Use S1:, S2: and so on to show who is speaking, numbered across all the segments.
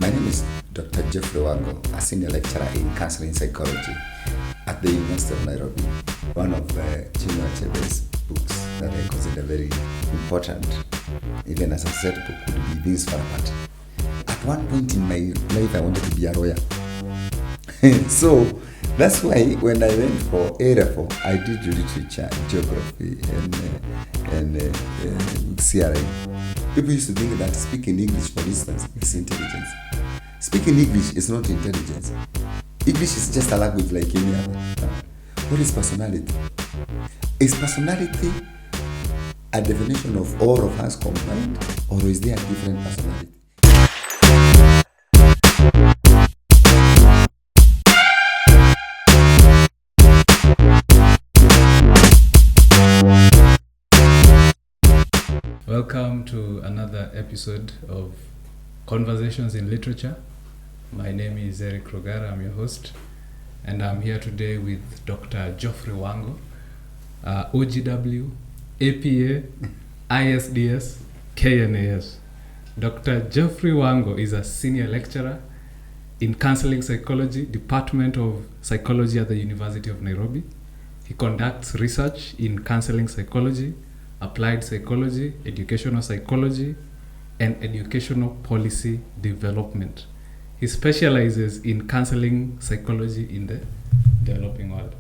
S1: My name is Dr. Geoffrey Wango, a senior lecturer in Counselling Psychology at the University of Nairobi. One of Chinua Achebe's books that I consider very important, even as a set book, would be Things For Apart. At one point in my life, I wanted to be a lawyer. So that's why when I went for A-level, I did literature, geography, and CRI. People used to think that speaking English, for instance, is intelligence. Speaking English is not intelligence. English is just a language like any other. What is personality? Is personality a definition of all of us combined, or is there a different personality?
S2: Welcome to another episode of Conversations in Literature. My name is Eric Rogara, I'm your host, and I'm here today with Dr. Geoffrey Wango, OGW, APA, ISDS, KNAS. Dr. Geoffrey Wango is a senior lecturer in Counselling Psychology, Department of Psychology at the University of Nairobi. He conducts research in counseling psychology, applied psychology, educational psychology, and educational policy development. He specializes in counseling psychology in the developing world.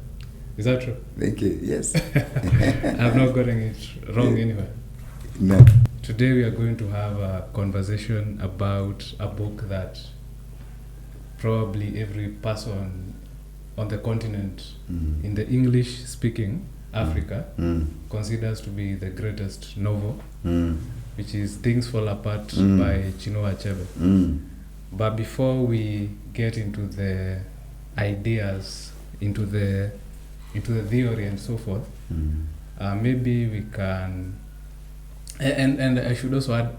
S2: Is that true?
S1: Thank you. Yes.
S2: I'm not getting it wrong anywhere.
S1: No.
S2: Today we are going to have a conversation about a book that probably every person on the continent in the English-speaking Africa considers to be the greatest novel, which is Things Fall Apart by Chinua Achebe. But before we get into the ideas, into the theory and so forth, maybe we can, and I should also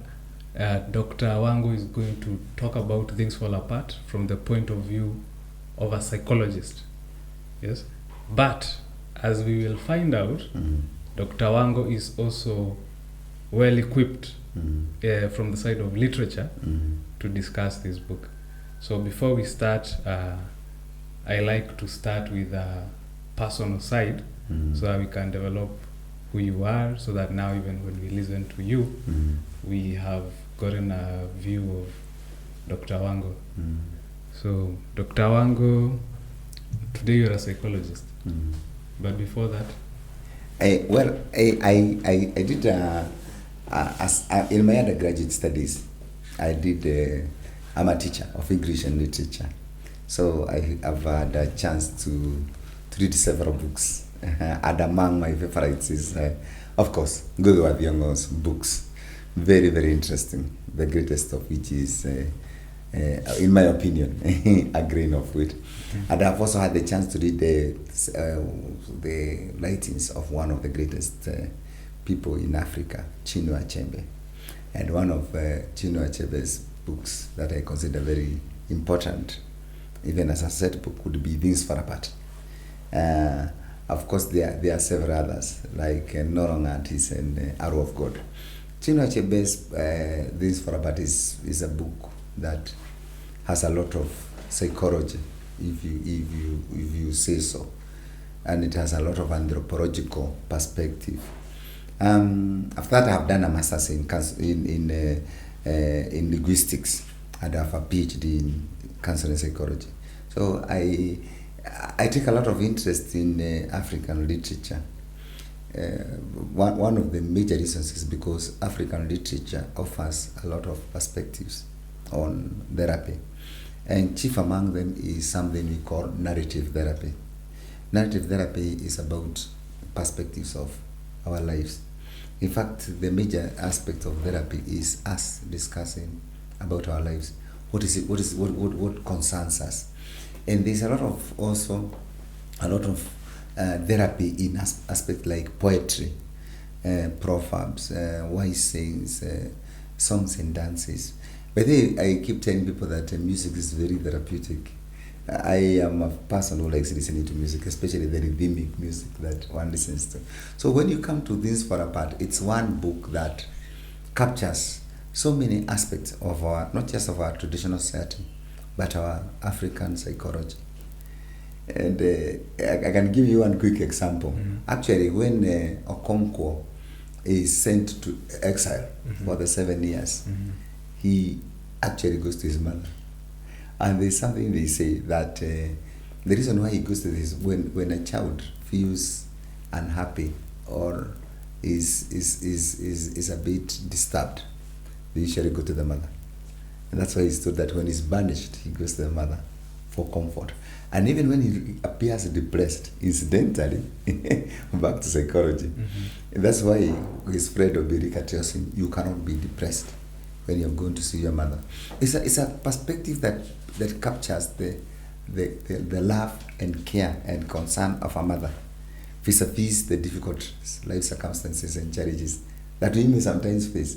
S2: add, Dr. Wango is going to talk about Things Fall Apart from the point of view of a psychologist. Yes, but as we will find out, Dr. Wango is also well equipped from the side of literature to discuss this book. So before we start, I like to start with a personal side so that we can develop who you are, so that now even when we listen to you, we have gotten a view of Dr. Wango. So Dr. Wango, today you're a psychologist. But before that,
S1: I did in my undergraduate studies. I'm a teacher of English and literature, so I have had a chance to read several books. And among my favorites is, of course, Geoffrey Wango's books. Very, very interesting. The greatest of which is, in my opinion, A Grain of Wheat. And I've also had the chance to read the writings of one of the greatest people in Africa, Chinua Achebe. And one of Chinua Achebe's books that I consider very important, even as a set book, would be Things Fall Apart. Of course, there are several others, like No Longer Artists and Arrow of God. Chinua Achebe's Things Fall Apart is a book that has a lot of psychology, if you say so, and it has a lot of anthropological perspective. After that, I have done a master's in linguistics, and I have a PhD in counseling psychology. So I take a lot of interest in African literature. One of the major reasons is because African literature offers a lot of perspectives on therapy, and chief among them is something we call narrative therapy. Narrative therapy is about perspectives of our lives. In fact, the major aspect of therapy is us discussing about our lives. What concerns us, and there's a lot of therapy in aspects like poetry, proverbs, wise sayings, songs and dances. But I keep telling people that music is very therapeutic. I am a person who likes listening to music, especially the rhythmic music that one listens to. So when you come to Things Fall Apart, it's one book that captures so many aspects of our, not just of our traditional society, but our African psychology. And I can give you one quick example. Actually, when Okonkwo is sent to exile for the 7 years, he actually goes to his mother. And there's something they say that the reason why he goes to this, when a child feels unhappy or is a bit disturbed, they usually go to the mother. And that's why he's told that when he's banished, he goes to the mother for comfort. And even when he appears depressed, incidentally, back to psychology, that's why his friend Obirika tells him, you cannot be depressed when you're going to see your mother. It's a perspective that captures the love and care and concern of a mother vis-a-vis the difficult life circumstances and challenges that we may sometimes face.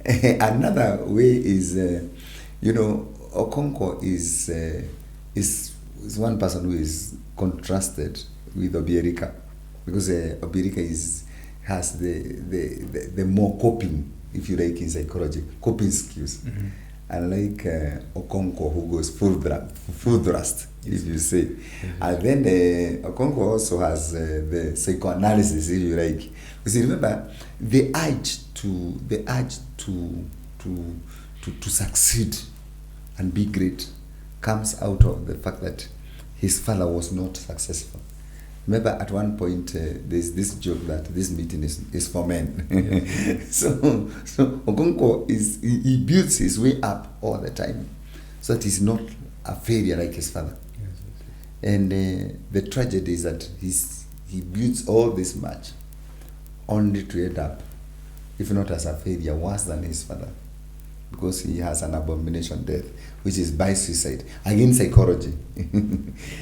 S1: Another way is, Okonkwo is one person who is contrasted with Obirika, because Obirika has the more coping, if you like, in psychology, coping skills. Unlike Okonkwo, who goes full thrust, if you say. And then Okonkwo also has the psychoanalysis, if you like. Because remember, the urge to succeed and be great comes out of the fact that his father was not successful. Remember, at one point, there's this joke that this meeting is for men. So Okonkwo he builds his way up all the time, so that he's not a failure like his father. And the tragedy is that he builds all this much, only to end up, if not as a failure, worse than his father, because he has an abomination death, which is by suicide. Again, psychology.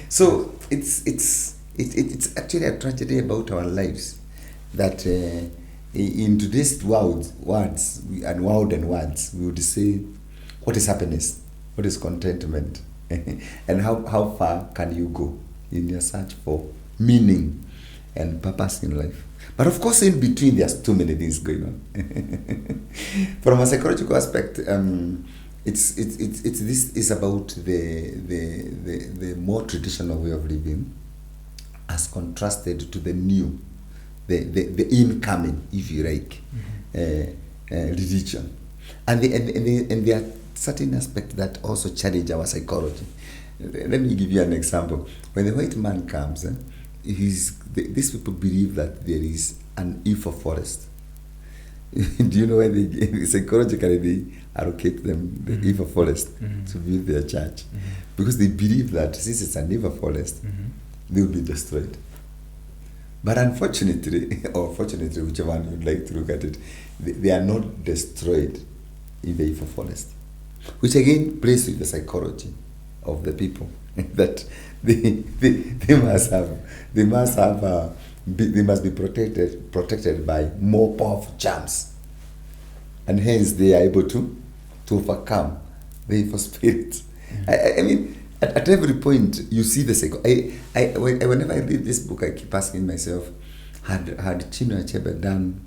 S1: So it's actually a tragedy about our lives, that in today's words, we would say, what is happiness? What is contentment? And how far can you go in your search for meaning and purpose in life? But of course, in between, there's too many things going on. From a psychological aspect, this is about the more traditional way of living, as contrasted to the new, the incoming, if you like, religion. And there are certain aspects that also challenge our psychology. Let me give you an example. When the white man comes, these people believe that there is an Ifo forest. Do you know why psychologically they allocate them the Ifo forest to build their church? Because they believe that since it's an Ifo forest, they will be destroyed. But unfortunately, or fortunately, whichever one you'd like to look at it, they are not destroyed in the Ifo forest. Which again plays with the psychology of the people, that they must be protected by more powerful charms, and hence they are able to overcome the evil spirit. I mean, at every point you see the psycho. Whenever I read this book, I keep asking myself, had Chinua Achebe done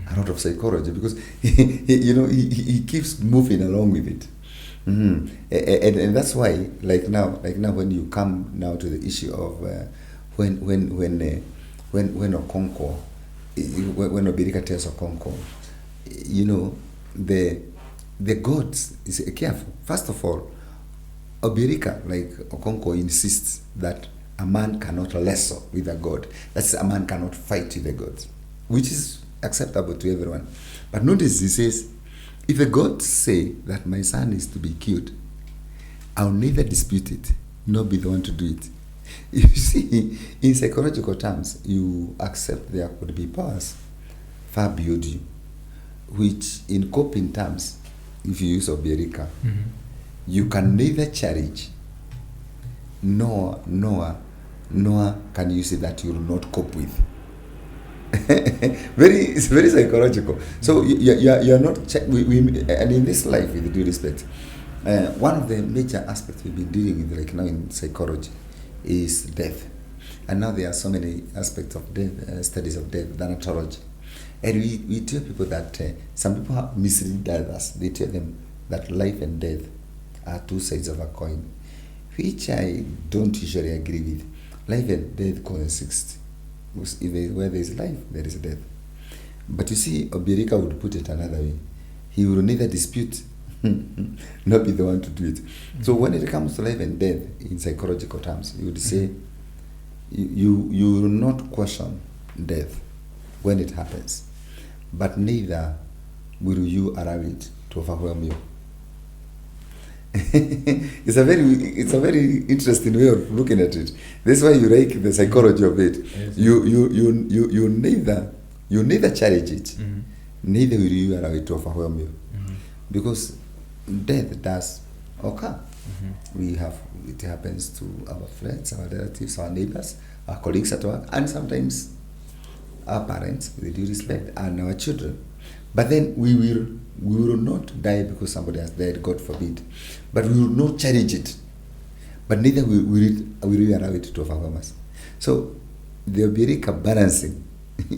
S1: a lot of psychology? Because he keeps moving along with it. And that's why, like now, when you come now to the issue of when Okonkwo, when Obirika tells Okonkwo, the gods is careful. First of all, Obirika, like Okonkwo, insists that a man cannot wrestle with a god. That's, a man cannot fight with the gods, which is acceptable to everyone. But notice he says, if the gods say that my son is to be killed, I'll neither dispute it nor be the one to do it. You see, in psychological terms, you accept there could be powers far beyond you, which in coping terms, if you use Obirika, you can neither challenge nor can you say that you will not cope with. It's very psychological. So you're not and in this life, with due respect, one of the major aspects we've been dealing with like now in psychology is death. And now there are so many aspects of death, studies of death, thanatology. And we tell people that some people have mislead others. They tell them that life and death are two sides of a coin, which I don't usually agree with. Life and death coexist. Where there is life, there is death. But you see, Obierika would put it another way. He will neither dispute, not be the one to do it. So when it comes to life and death, in psychological terms, you would say, you will not question death when it happens, but neither will you allow it to overwhelm you. It's a very interesting way of looking at it. That's why you like the psychology of it.
S2: Yes.
S1: You neither challenge it, neither will you allow it to overwhelm you, because death does occur. It happens to our friends, our relatives, our neighbors, our colleagues at work, and sometimes our parents, with due respect, and our children. But then we will not die because somebody has died, God forbid. But we will not challenge it. But neither will we allow it to overwhelm us. So the Obierika balancing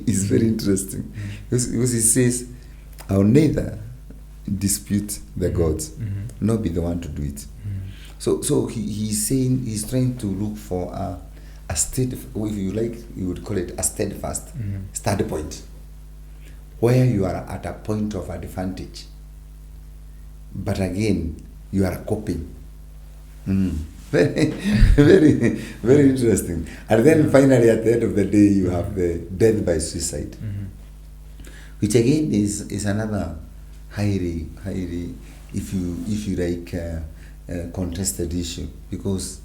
S1: is very interesting. Because he says, I will neither dispute the gods, nor be the one to do it. So he's saying, he's trying to look for a state, if you like, you would call it a steadfast start point, where you are at a point of advantage, but again you are coping. Very, very interesting. And then finally, at the end of the day, you have the death by suicide, which again is another highly, if you like, contested issue, because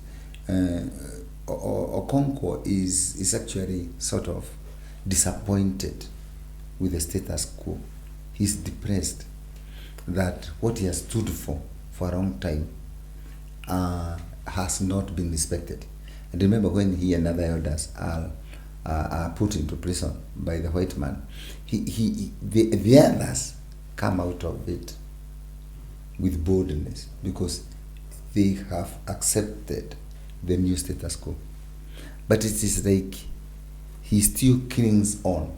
S1: Okonkwo is actually sort of disappointed with the status quo. He's depressed that what he has stood for a long time has not been respected. And remember, when he and other elders are put into prison by the white man, the others come out of it with boldness, because they have accepted the new status quo. But it is like he still clings on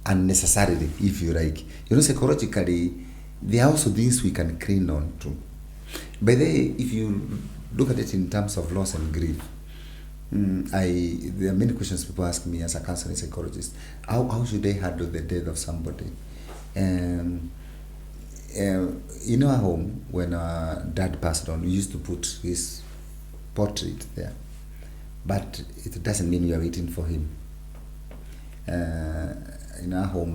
S1: unnecessarily, if you like. You know, psychologically, there are also things we can cling on to. By the way, if you look at it in terms of loss and grief, there are many questions people ask me as a counseling psychologist. How should I handle the death of somebody? In our home, when our dad passed on, we used to put his portrait there, but it doesn't mean we are waiting for him. In our home,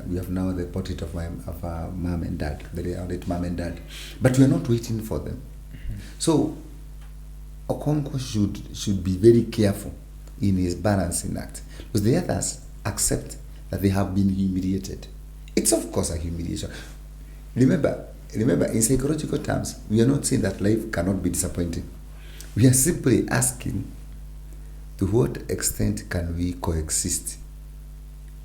S1: we have now the portrait of our mom and dad, the late mom and dad, but we are not waiting for them. So Okonkwo should be very careful in his balancing act, because the others accept that they have been humiliated. It's of course a humiliation. Remember, in psychological terms, we are not saying that life cannot be disappointing. We are simply asking, to what extent can we coexist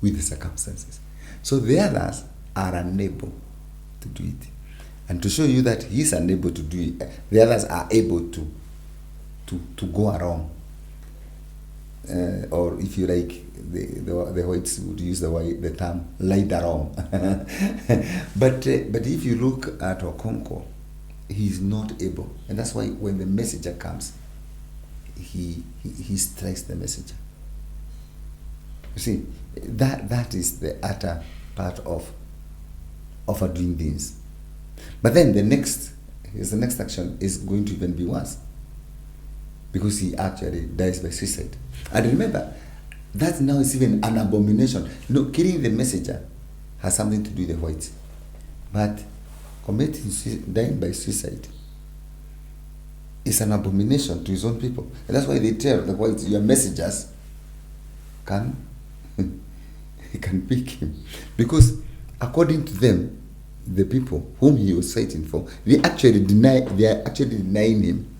S1: with the circumstances? So the others are unable to do it. And to show you that he's unable to do it, the others are able to go around. Or if you like, the whites would use the term lied around. But if you look at Okonkwo, he's not able, and that's why when the messenger comes, he strikes the messenger. You see, that is the utter part of doing things. But then the next action is going to even be worse, because he actually dies by suicide. And remember, that now is even an abomination. You know, killing the messenger has something to do with the whites, but dying by suicide is an abomination to his own people. And that's why they tell the whites, your messengers can pick him, because according to them, the people whom he was fighting for, they are actually denying him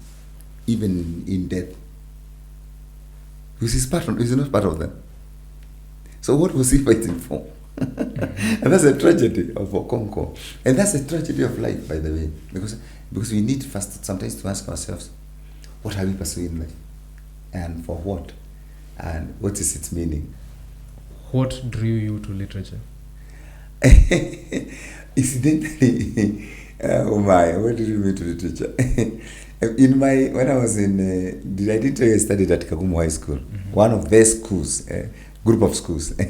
S1: even in death, because he's not part of them. So what was he fighting for? And that's a tragedy of Okonkwo, and that's a tragedy of life, by the way, because we need first sometimes to ask ourselves, what are we pursuing in life, and for what, and what is its meaning?
S2: what drew you to literature?
S1: Incidentally, oh my, what did you mean to literature? When I was in, I did tell you I studied at Kagumo High School, one of their schools, group of schools. We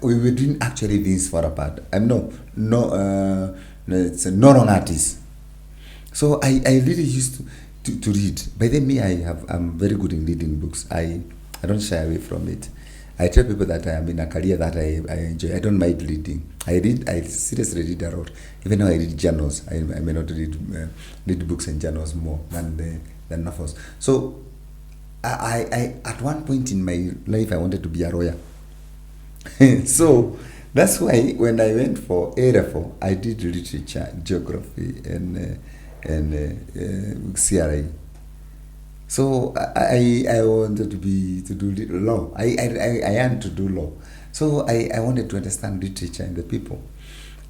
S1: were doing actually things far apart. It's a non artist. So I really used to read. By then, I'm very good in reading books. I don't shy away from it. I tell people that I am in a career that I enjoy. I don't mind reading. I seriously read a lot. Even though I read journals, I may not read books and journals more than novels. So I at one point in my life I wanted to be a lawyer. So that's why when I went for A-level, I did literature, geography, and CRA. So I wanted to do law. I yearned to do law. So I wanted to understand literature and the people.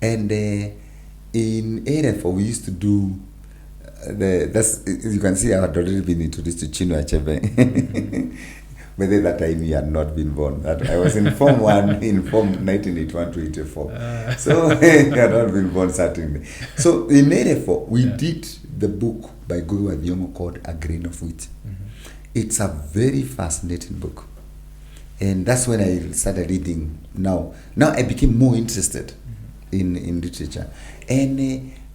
S1: And in A-level, we used to do you can see I had already been introduced to Chinua Achebe. But at that time, he had not been born. I was in Form 1 in Form 1981 to 84. So he had not been born, certainly. So in A-level, we did the book by Geoffrey Wango called A Grain of Wheat. It's a very fascinating book. And that's when I started reading now. Now I became more interested in literature. And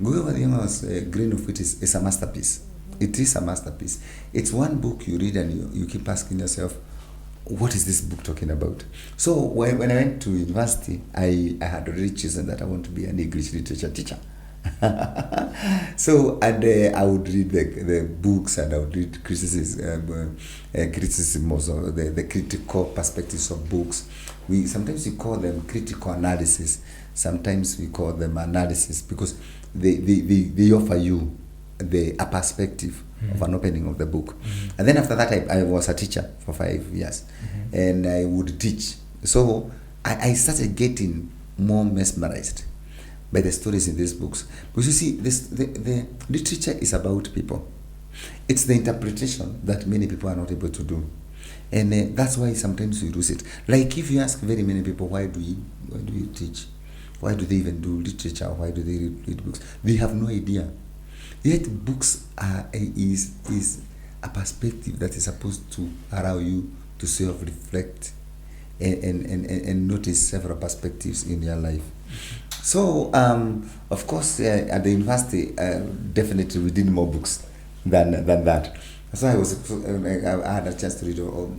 S1: Geoffrey Wango's Grain of Wheat is a masterpiece. It is a masterpiece. It's one book you read and you keep asking yourself, what is this book talking about? So when I went to university, I had already chosen that I want to be an English literature teacher. So I would read the books, and I would read criticism also, the critical perspectives of books. Sometimes we call them critical analysis. Sometimes we call them analysis because they offer you a perspective of an opening of the book. And then after that, I was a teacher for 5 years, and I would teach. So I started getting more mesmerized by the stories in these books. Because you see, the literature is about people. It's the interpretation that many people are not able to do. And that's why sometimes we lose it. Like if you ask very many people, why do you teach? Why do they even do literature? Why do they read books? They have no idea. Yet books is a perspective that is supposed to allow you to self-reflect and notice several perspectives in your life. So, of course, at the university, definitely we did more books than that. So I had a chance to read all.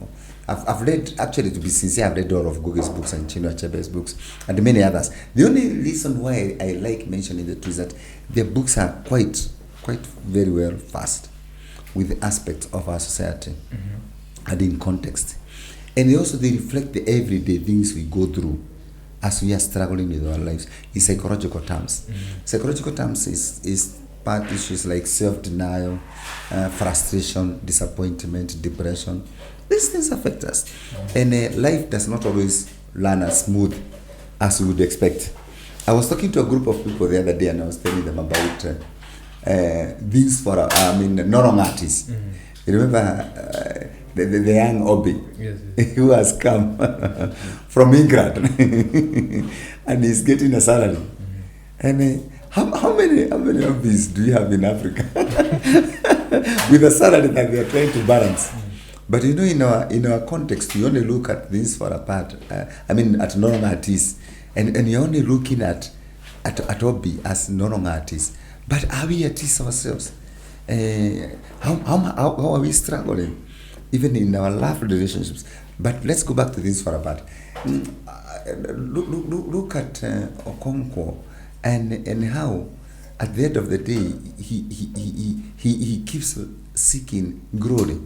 S1: I've read, actually, to be sincere, I've read all of Goge's books and Chinua Achebe's books and many others. The only reason why I like mentioning the two is that their books are quite very well fast with the aspects of our society and in context. And they reflect the everyday things we go through as we are struggling with our lives in psychological terms. Psychological terms is part issues like self-denial, frustration, disappointment, depression. These things affect us. And life does not always run as smooth as we would expect. I was talking to a group of people the other day, and I was telling them about things for non artists. You remember the young Obi,
S2: Yes.
S1: who has come from England and he's getting a salary. And how many of these do you have in Africa with a salary that we are trying to balance? But in our context, we only look at things far apart. At non artists, and you're only looking at Obi as non artists. But are we artists ourselves? How are we struggling, even in our love relationships? But let's go back to this far apart. Look at Okonkwo and how, at the end of the day, he keeps seeking glory.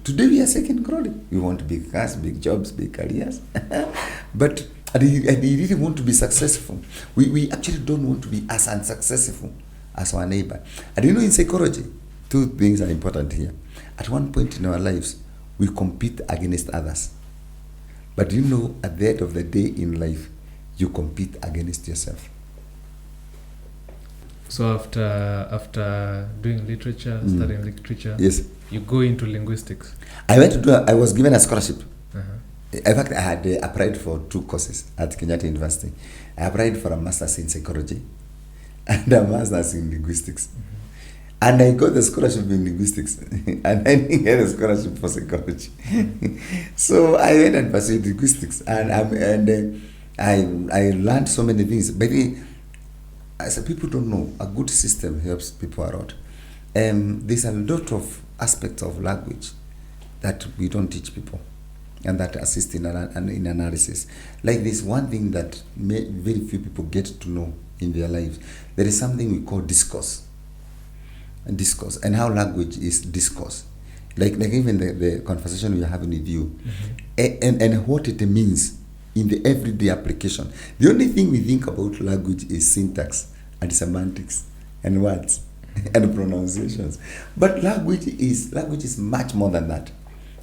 S1: Today we are seeking glory. We want big cars, big jobs, big careers. But he really want to be successful. We actually don't want to be as unsuccessful as our neighbor. And in psychology, two things are important here. At one point in our lives, we compete against others. But at the end of the day in life, you compete against yourself.
S2: So after doing literature, studying literature,
S1: yes,
S2: you go into linguistics.
S1: I was given a scholarship In fact, I had applied for 2 courses at Kenyatta University. I applied for a master's in psychology and a master's in linguistics. And I got the scholarship in linguistics, and I didn't get a scholarship for psychology. So I went and pursued linguistics, and I learned so many things. But as people don't know, a good system helps people a lot. There's a lot of aspects of language that we don't teach people, and that assist in analysis. Like this one thing that very few people get to know in their lives. There is something we call discourse. And how language is discourse. Like even the conversation we are having with you, and what it means in the everyday application. The only thing we think about language is syntax and semantics and words and pronunciations. But language is much more than that.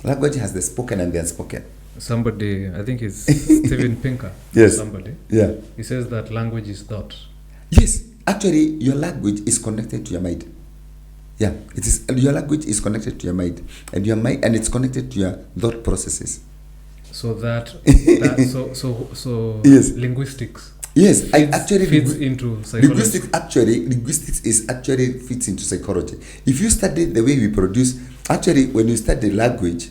S1: Language has the spoken and the unspoken.
S2: Somebody, I think it's Steven Pinker.
S1: Yes.
S2: Somebody.
S1: Yeah.
S2: He says that language is thought.
S1: Yes. Actually, your language is connected to your mind. Yeah, it is. Your language is connected to your mind, and your mind, and it's connected to your thought processes.
S2: So so
S1: yes.
S2: Linguistics.
S1: Yes,
S2: fits into psychology.
S1: Linguistics actually fits into psychology. If you study the way we produce, actually, when you study language,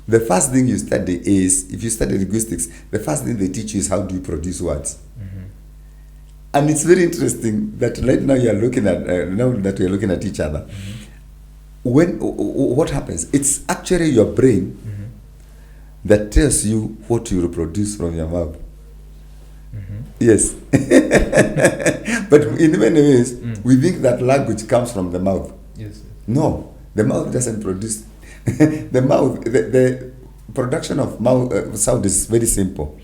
S1: the first thing you study is, if you study linguistics, the first thing they teach you is how do you produce words. And it's very interesting that right now you are looking at now that we are looking at each other. What happens? It's actually your brain that tells you what you reproduce from your mouth. Yes. But in many ways, we think that language comes from the mouth.
S2: Yes.
S1: No, the mouth doesn't produce. The production of mouth sound is very simple.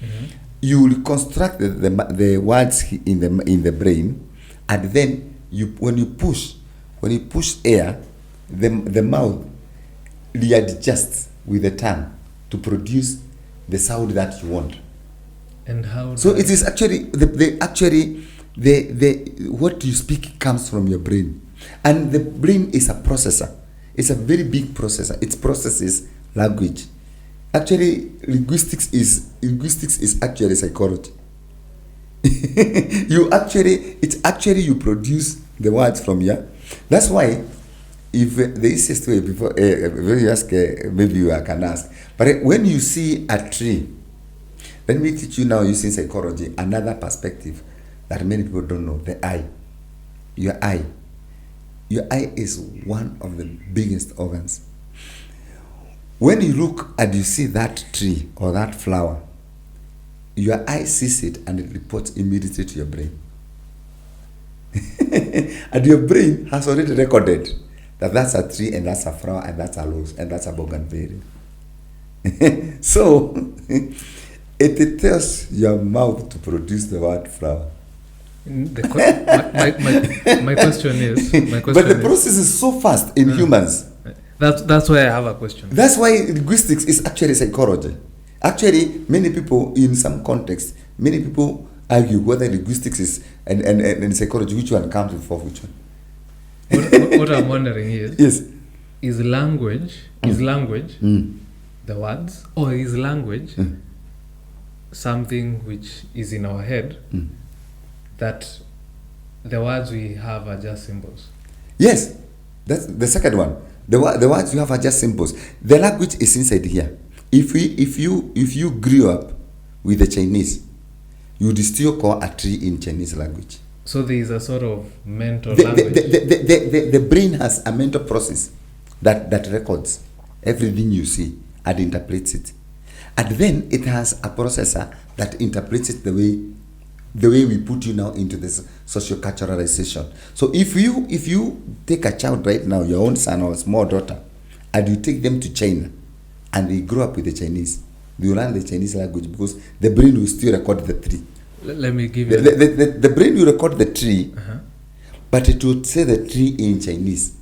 S1: You will construct the words in the brain, and then when you push air, the mouth readjusts with the tongue to produce the sound that you want.
S2: And how?
S1: So it is actually the what you speak comes from your brain, and the brain is a processor. It's a very big processor. It processes language. Actually, linguistics is actually psychology. You produce the words from here. That's why, if the easiest way before when you ask, maybe you can ask. But when you see a tree, let me teach you now using psychology another perspective that many people don't know. The eye, your eye is one of the biggest organs. When you look and you see that tree or that flower, your eye sees it and it reports immediately to your brain. And your brain has already recorded that that's a tree and that's a flower and that's a rose and that's a bougainvillea. So it tells your mouth to produce the word flower.
S2: My question is.
S1: But the process is so fast in humans.
S2: That's why I have a question.
S1: That's why linguistics is actually psychology. Actually, many people in some contexts, many people argue whether linguistics is and psychology, which one comes before which one.
S2: What I'm wondering is,
S1: yes,
S2: is language the words, or is language something which is in our head that the words we have are just symbols?
S1: Yes, that's the second one. The words you have are just symbols. The language is inside here. If you grew up with the Chinese, you would still call a tree in Chinese language.
S2: So there is a sort of mental language.
S1: The brain has a mental process that records everything you see and interprets it. And then it has a processor that interprets it the way we put you now into this socio-culturalization. So if you take a child right now, your own son or small daughter, and you take them to China, and they grow up with the Chinese, they will learn the Chinese language because the brain will still record the tree.
S2: Let me give you...
S1: The brain will record the tree, but it will say the tree in Chinese.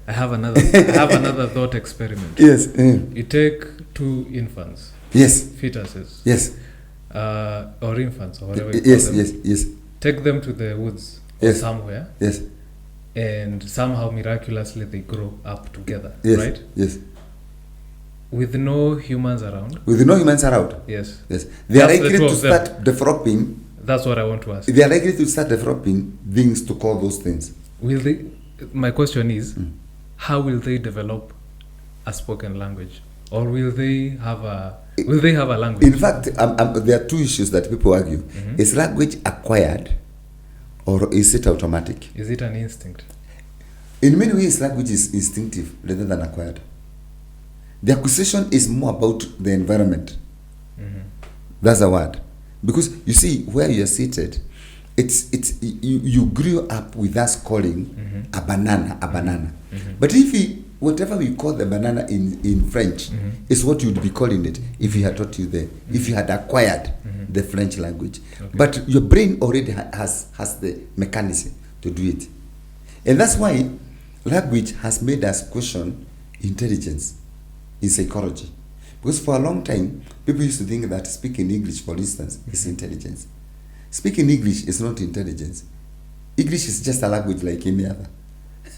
S2: I have another thought experiment.
S1: Yes.
S2: You take 2 infants.
S1: Yes.
S2: Fetuses.
S1: Yes.
S2: Or infants, or whatever.
S1: Yes.
S2: Take them to the woods or somewhere.
S1: Yes.
S2: And somehow miraculously they grow up together.
S1: Yes.
S2: Right?
S1: Yes.
S2: With no humans around.
S1: With no humans around.
S2: Yes.
S1: Yes. They are
S2: That's the
S1: likely
S2: two
S1: to
S2: of them.
S1: start developing.
S2: That's what I want to ask.
S1: They are likely to start developing things to call those things.
S2: Will they? My question is, how will they develop a spoken language, or will they have a language?
S1: In fact, there are two issues that people argue: is language acquired, or is it automatic?
S2: Is it an instinct?
S1: In many ways, language is instinctive rather than acquired. The acquisition is more about the environment. That's the word. Because you see, where you are seated, you grew up with us calling a banana. But if whatever we call the banana in French is what you would be calling it if you had taught you there, if you had acquired the French language. Okay. But your brain already has the mechanism to do it. And that's why language has made us question intelligence in psychology. Because for a long time, people used to think that speaking English, for instance, is intelligence. Speaking English is not intelligence. English is just a language like any other.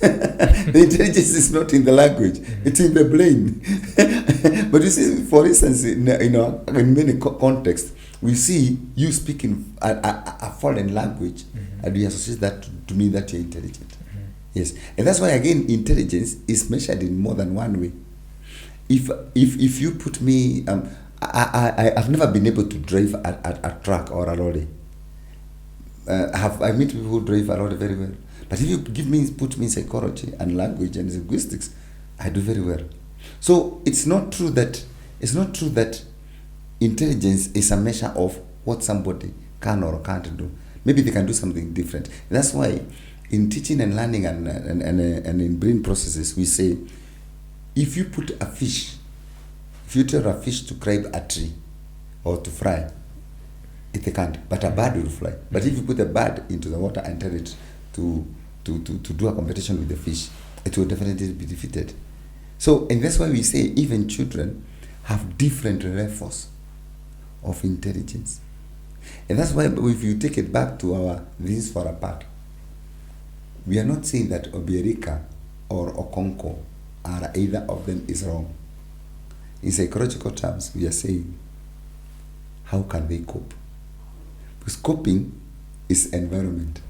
S1: The intelligence is not in the language, it's in the brain. But you see, for instance, in many contexts, we see you speaking a foreign language, and we associate that to mean that you're intelligent. Yes, and that's why, again, intelligence is measured in more than one way. If you put me, I've never been able to drive a truck or a lorry. I meet people who drive a lorry very well. But if you put me in psychology and language and linguistics, I do very well. So it's not true that intelligence is a measure of what somebody can or can't do. Maybe they can do something different. That's why in teaching and learning and in brain processes, we say, if you tell a fish to climb a tree or to fly, it can't, but a bird will fly. But if you put a bird into the water and tell it to do a competition with the fish, it will definitely be defeated. So, and that's why we say even children have different levels of intelligence. And that's why if you take it back to our These Fall Apart, we are not saying that Obiorika or Okonkwo or either of them is wrong. In psychological terms, we are saying, how can they cope? Because coping is environment.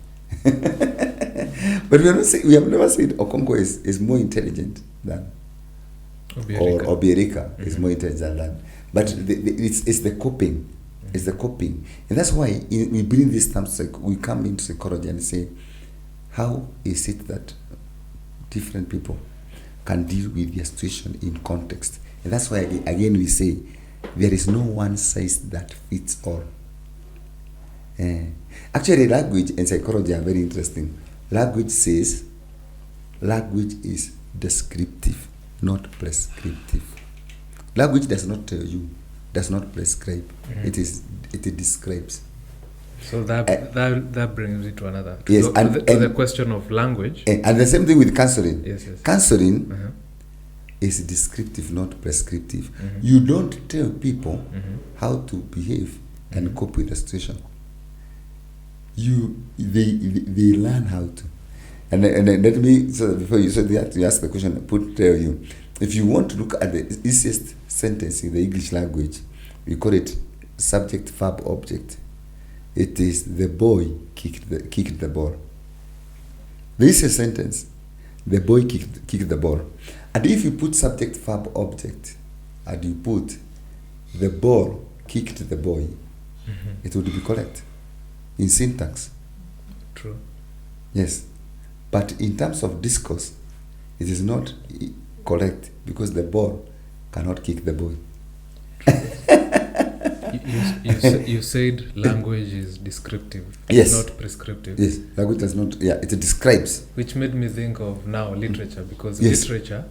S1: But we have never said Okonkwo is more intelligent than
S2: Obiorika.
S1: or Obiorika is more intelligent than. But it's the coping. It's the coping. And that's why we bring these terms, we come into psychology and say, how is it that different people can deal with their situation in context? And that's why, again, we say, there is no one size that fits all. Actually, language and psychology are very interesting. Language says, language is descriptive, not prescriptive. Language does not tell you, does not prescribe. It describes.
S2: So that brings it to another.
S1: Yes,
S2: to the question of language.
S1: And the same thing with counseling.
S2: Yes.
S1: Counseling is descriptive, not prescriptive. You don't tell people how to behave and cope with the situation. They learn how to. And let me, so before you ask the question, tell you, if you want to look at the easiest sentence in the English language, we call it subject, verb, object. It is the boy kicked the ball. The easiest sentence, the boy kicked the ball. And if you put subject, verb, object, and you put the ball kicked the boy, it would be correct in syntax.
S2: True.
S1: Yes. But in terms of discourse, it is not correct because the ball cannot kick the boy.
S2: You said language is descriptive,
S1: yes,
S2: not prescriptive.
S1: Yes, language does not, it describes.
S2: Which made me think of now literature, because
S1: yes,
S2: literature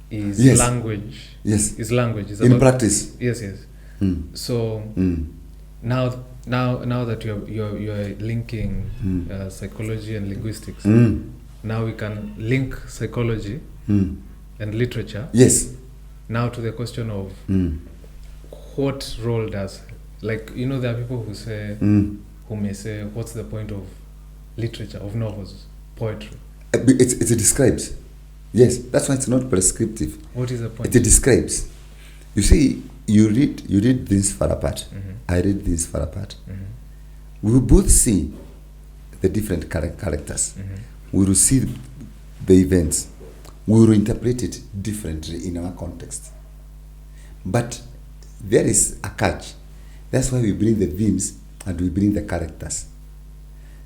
S2: is
S1: yes,
S2: language.
S1: Yes.
S2: Is language. It's
S1: in
S2: about
S1: practice.
S2: Yes. So now that you're linking psychology and linguistics, now we can link psychology and literature.
S1: Yes.
S2: Now to the question of what role does, there are people who say, who may say, what's the point of literature, of novels, poetry?
S1: It describes. Yes, that's why it's not prescriptive.
S2: What is the point?
S1: It describes. You see, you read things far apart. I read things far apart. We will both see the different characters. We will see the events. We will interpret it differently in our context. But there is a catch. That's why we bring the themes and we bring the characters.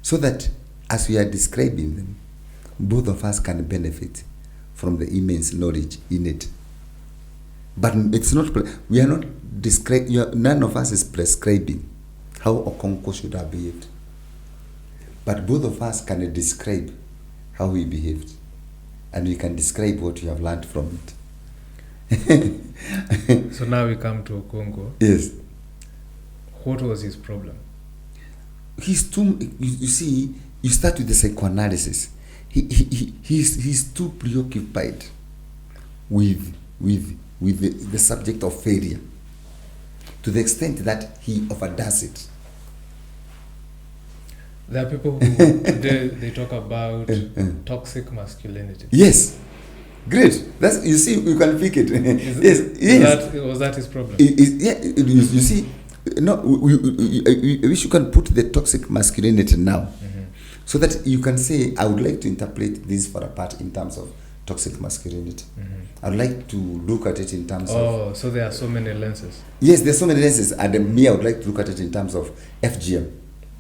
S1: So that as we are describing them, both of us can benefit from the immense knowledge in it. But it's not, we are not none of us is prescribing how Okonkwo should have behaved. But both of us can describe how he behaved. And we can describe what we have learned from it.
S2: So now we come to Okonkwo.
S1: Yes.
S2: What was his problem?
S1: He's too, you see, you start with the psychoanalysis. He's too preoccupied with the subject of failure, to the extent that he overdoes it.
S2: There are people who today they talk about toxic masculinity.
S1: Yes, great. That's, you see, you can pick it.
S2: Was that his problem?
S1: You see, no, we wish you can put the toxic masculinity now, so that you can say, I would like to interpret this far apart in terms of toxic masculinity. I would like to look at it in terms of...
S2: Oh, so there are so many lenses.
S1: Yes, there's so many lenses, and me, I would like to look at it in terms of FGM.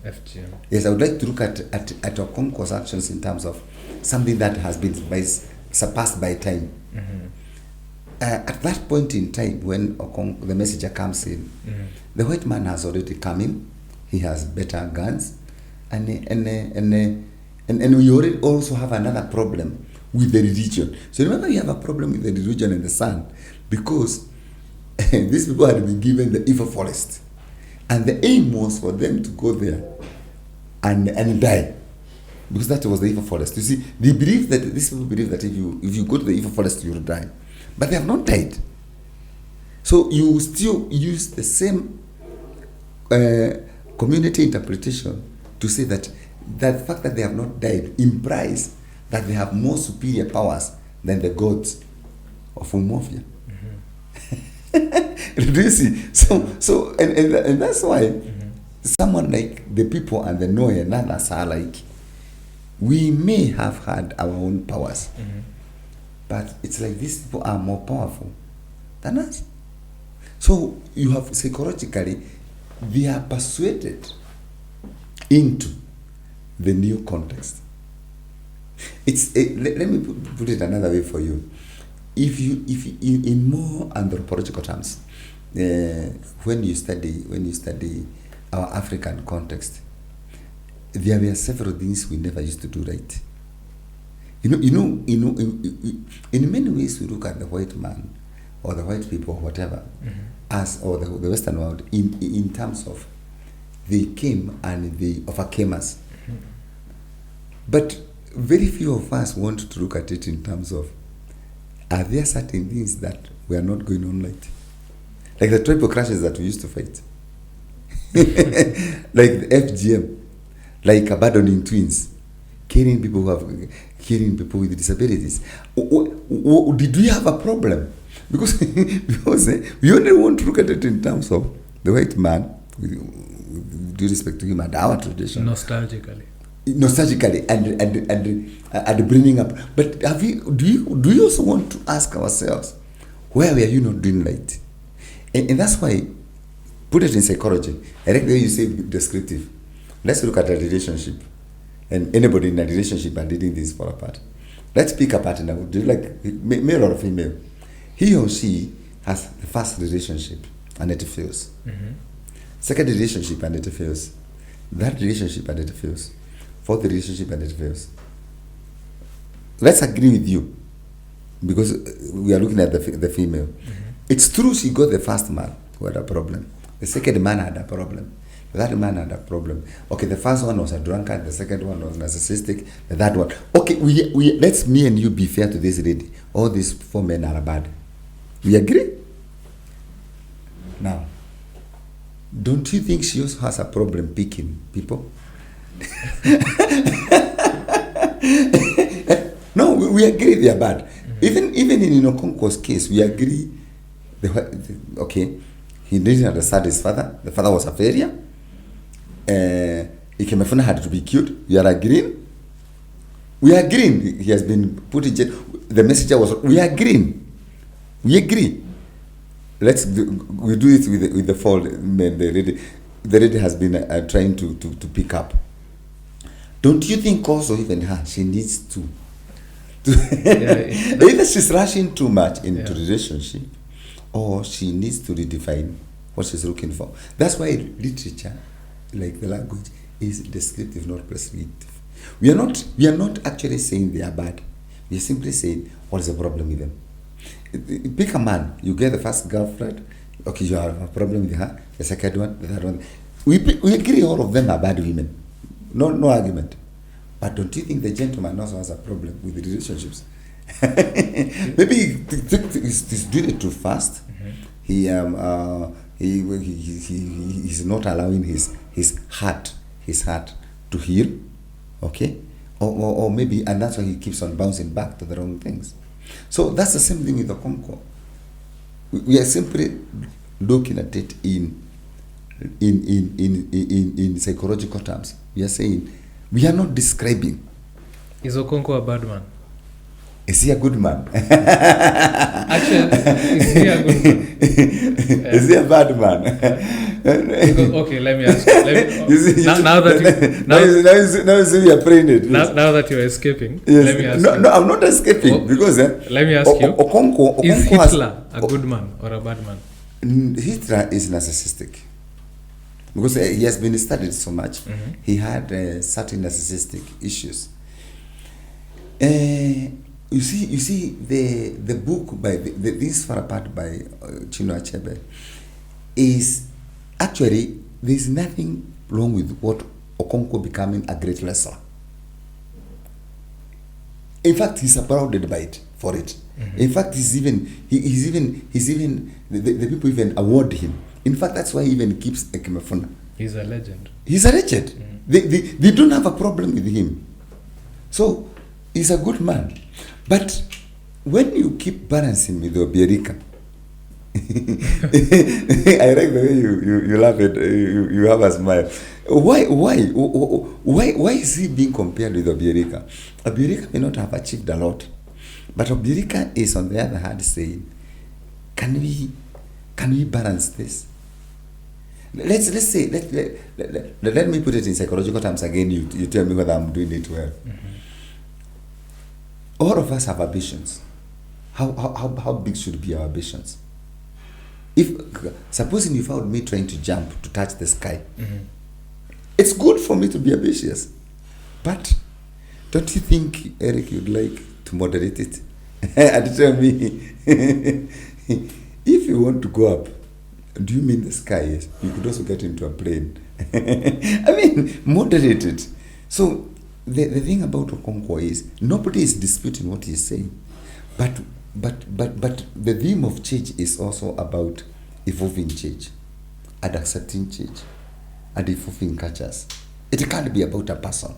S2: FGM.
S1: Yes, I would like to look at Okonkwo's actions in terms of something that has been surpassed by time. At that point in time, when the messenger comes in, the white man has already come in. He has better guns, and we already also have another problem with the religion. So remember, you have a problem with the religion and the sun, because these people had been given the evil forest, and the aim was for them to go there and die, because that was the evil forest. You see, these people believe that if you go to the evil forest, you will die, but they have not died. So you still use the same community interpretation to say that the fact that they have not died implies that they have more superior powers than the gods of Umofia. Do you see? So and that's why someone like the people and the Noe and others are like, we may have had our own powers, but it's like these people are more powerful than us. So you have psychologically, they are persuaded into the new context. Let me put it another way for you. If you in more anthropological terms, when you study our African context, there were several things we never used to do right. In many ways we look at the white man or the white people or whatever as, or the Western world in terms of they came and they overcame us. But very few of us want to look at it in terms of, are there certain things that were not going on right? Like the tribal crashes that we used to fight. Like the FGM, like abandoning twins, killing people with disabilities. Did we have a problem? Because we only want to look at it in terms of the white man, with due respect to him and our tradition.
S2: Nostalgically,
S1: and bringing up. But do you also want to ask ourselves, where were you not doing right? And that's why, put it in psychology. I like the way you say descriptive. Let's look at a relationship, and anybody in a relationship and leading this fall apart. Let's pick a partner. Do you like male or female? He or she has the first relationship and it fails. Second relationship and it fails. That relationship and it fails. Fourth relationship and it fails. Let's agree with you, because we are looking at the female. It's true she got the first man who had a problem. The second man had a problem. The third man had a problem. Okay, the first one was a drunkard. The second one was narcissistic. The third one. Okay, we let's me and you be fair to this lady. All these four men are bad. We agree? Now, don't you think she also has a problem picking people? No, we agree they are bad. Even in Okonkwo's case, we agree okay, he didn't understand his father. The father was a failure. Ikemefuna had to be killed. We are agreeing. We are agreeing. He has been put in jail. The messenger was, we are agreeing. We agree. We do it with the fall men. The lady has been trying to pick up. Don't you think also even her, she needs to either she's rushing too much into relationship, or she needs to redefine what she's looking for. That's why literature, like the language, is descriptive, not prescriptive. We are not actually saying they are bad. We are simply saying what is the problem with them. Pick a man, you get the first girlfriend, okay, you have a problem with her, the second one, the third one. We agree all of them are bad women. No argument. But don't you think the gentleman also has a problem with the relationships? Maybe he's doing it too fast. Mm-hmm. He's not allowing his heart to heal. Okay? Or maybe, and that's why he keeps on bouncing back to the wrong things. So that's the same thing with Okonkwo. We are simply looking at it in psychological terms. We are saying, we are not describing.
S2: Is Okonkwo a bad man?
S1: Is he a good man?
S2: Actually, is he a good man?
S1: Is he a bad man?
S2: Because, okay, let me ask you. Now that
S1: you are praying it.
S2: Now that you are escaping,
S1: yes.
S2: Let me ask you.
S1: No, I'm not escaping because
S2: let me ask you.
S1: Okonkwo
S2: is Hitler a good man or a bad man?
S1: Hitler is narcissistic. Because he has been studied so much, mm-hmm. He had certain narcissistic issues. You see, the book by this far apart by Chinua Achebe is actually, there's nothing wrong with what Okonkwo becoming a great wrestler. In fact, he's applauded by it for it. Mm-hmm. In fact, he's even the people even award him. In fact, that's why he even keeps Ekemefuna.
S2: He's a legend.
S1: He's a legend. Mm. They don't have a problem with him. So, he's a good man. But when you keep balancing with Obiorika, I like the way you laugh at, you have a smile. Why is he being compared with Obiorika? Obiorika may not have achieved a lot. But Obiorika is on the other hand saying, can we balance this? Let's say let me put it in psychological terms again. You tell me whether I'm doing it well. Mm-hmm. All of us have ambitions. How big should be our ambitions? If supposing you found me trying to jump to touch the sky, mm-hmm. It's good for me to be ambitious, but don't you think, Eric, you'd like to moderate it and tell me if you want to go up? Do you mean the sky? Yes. You could also get into a plane. I mean, moderate it. So the thing about Okonkwo is nobody is disputing what he's saying, but the theme of change is also about evolving change and accepting change and evolving cultures. It can't be about a person,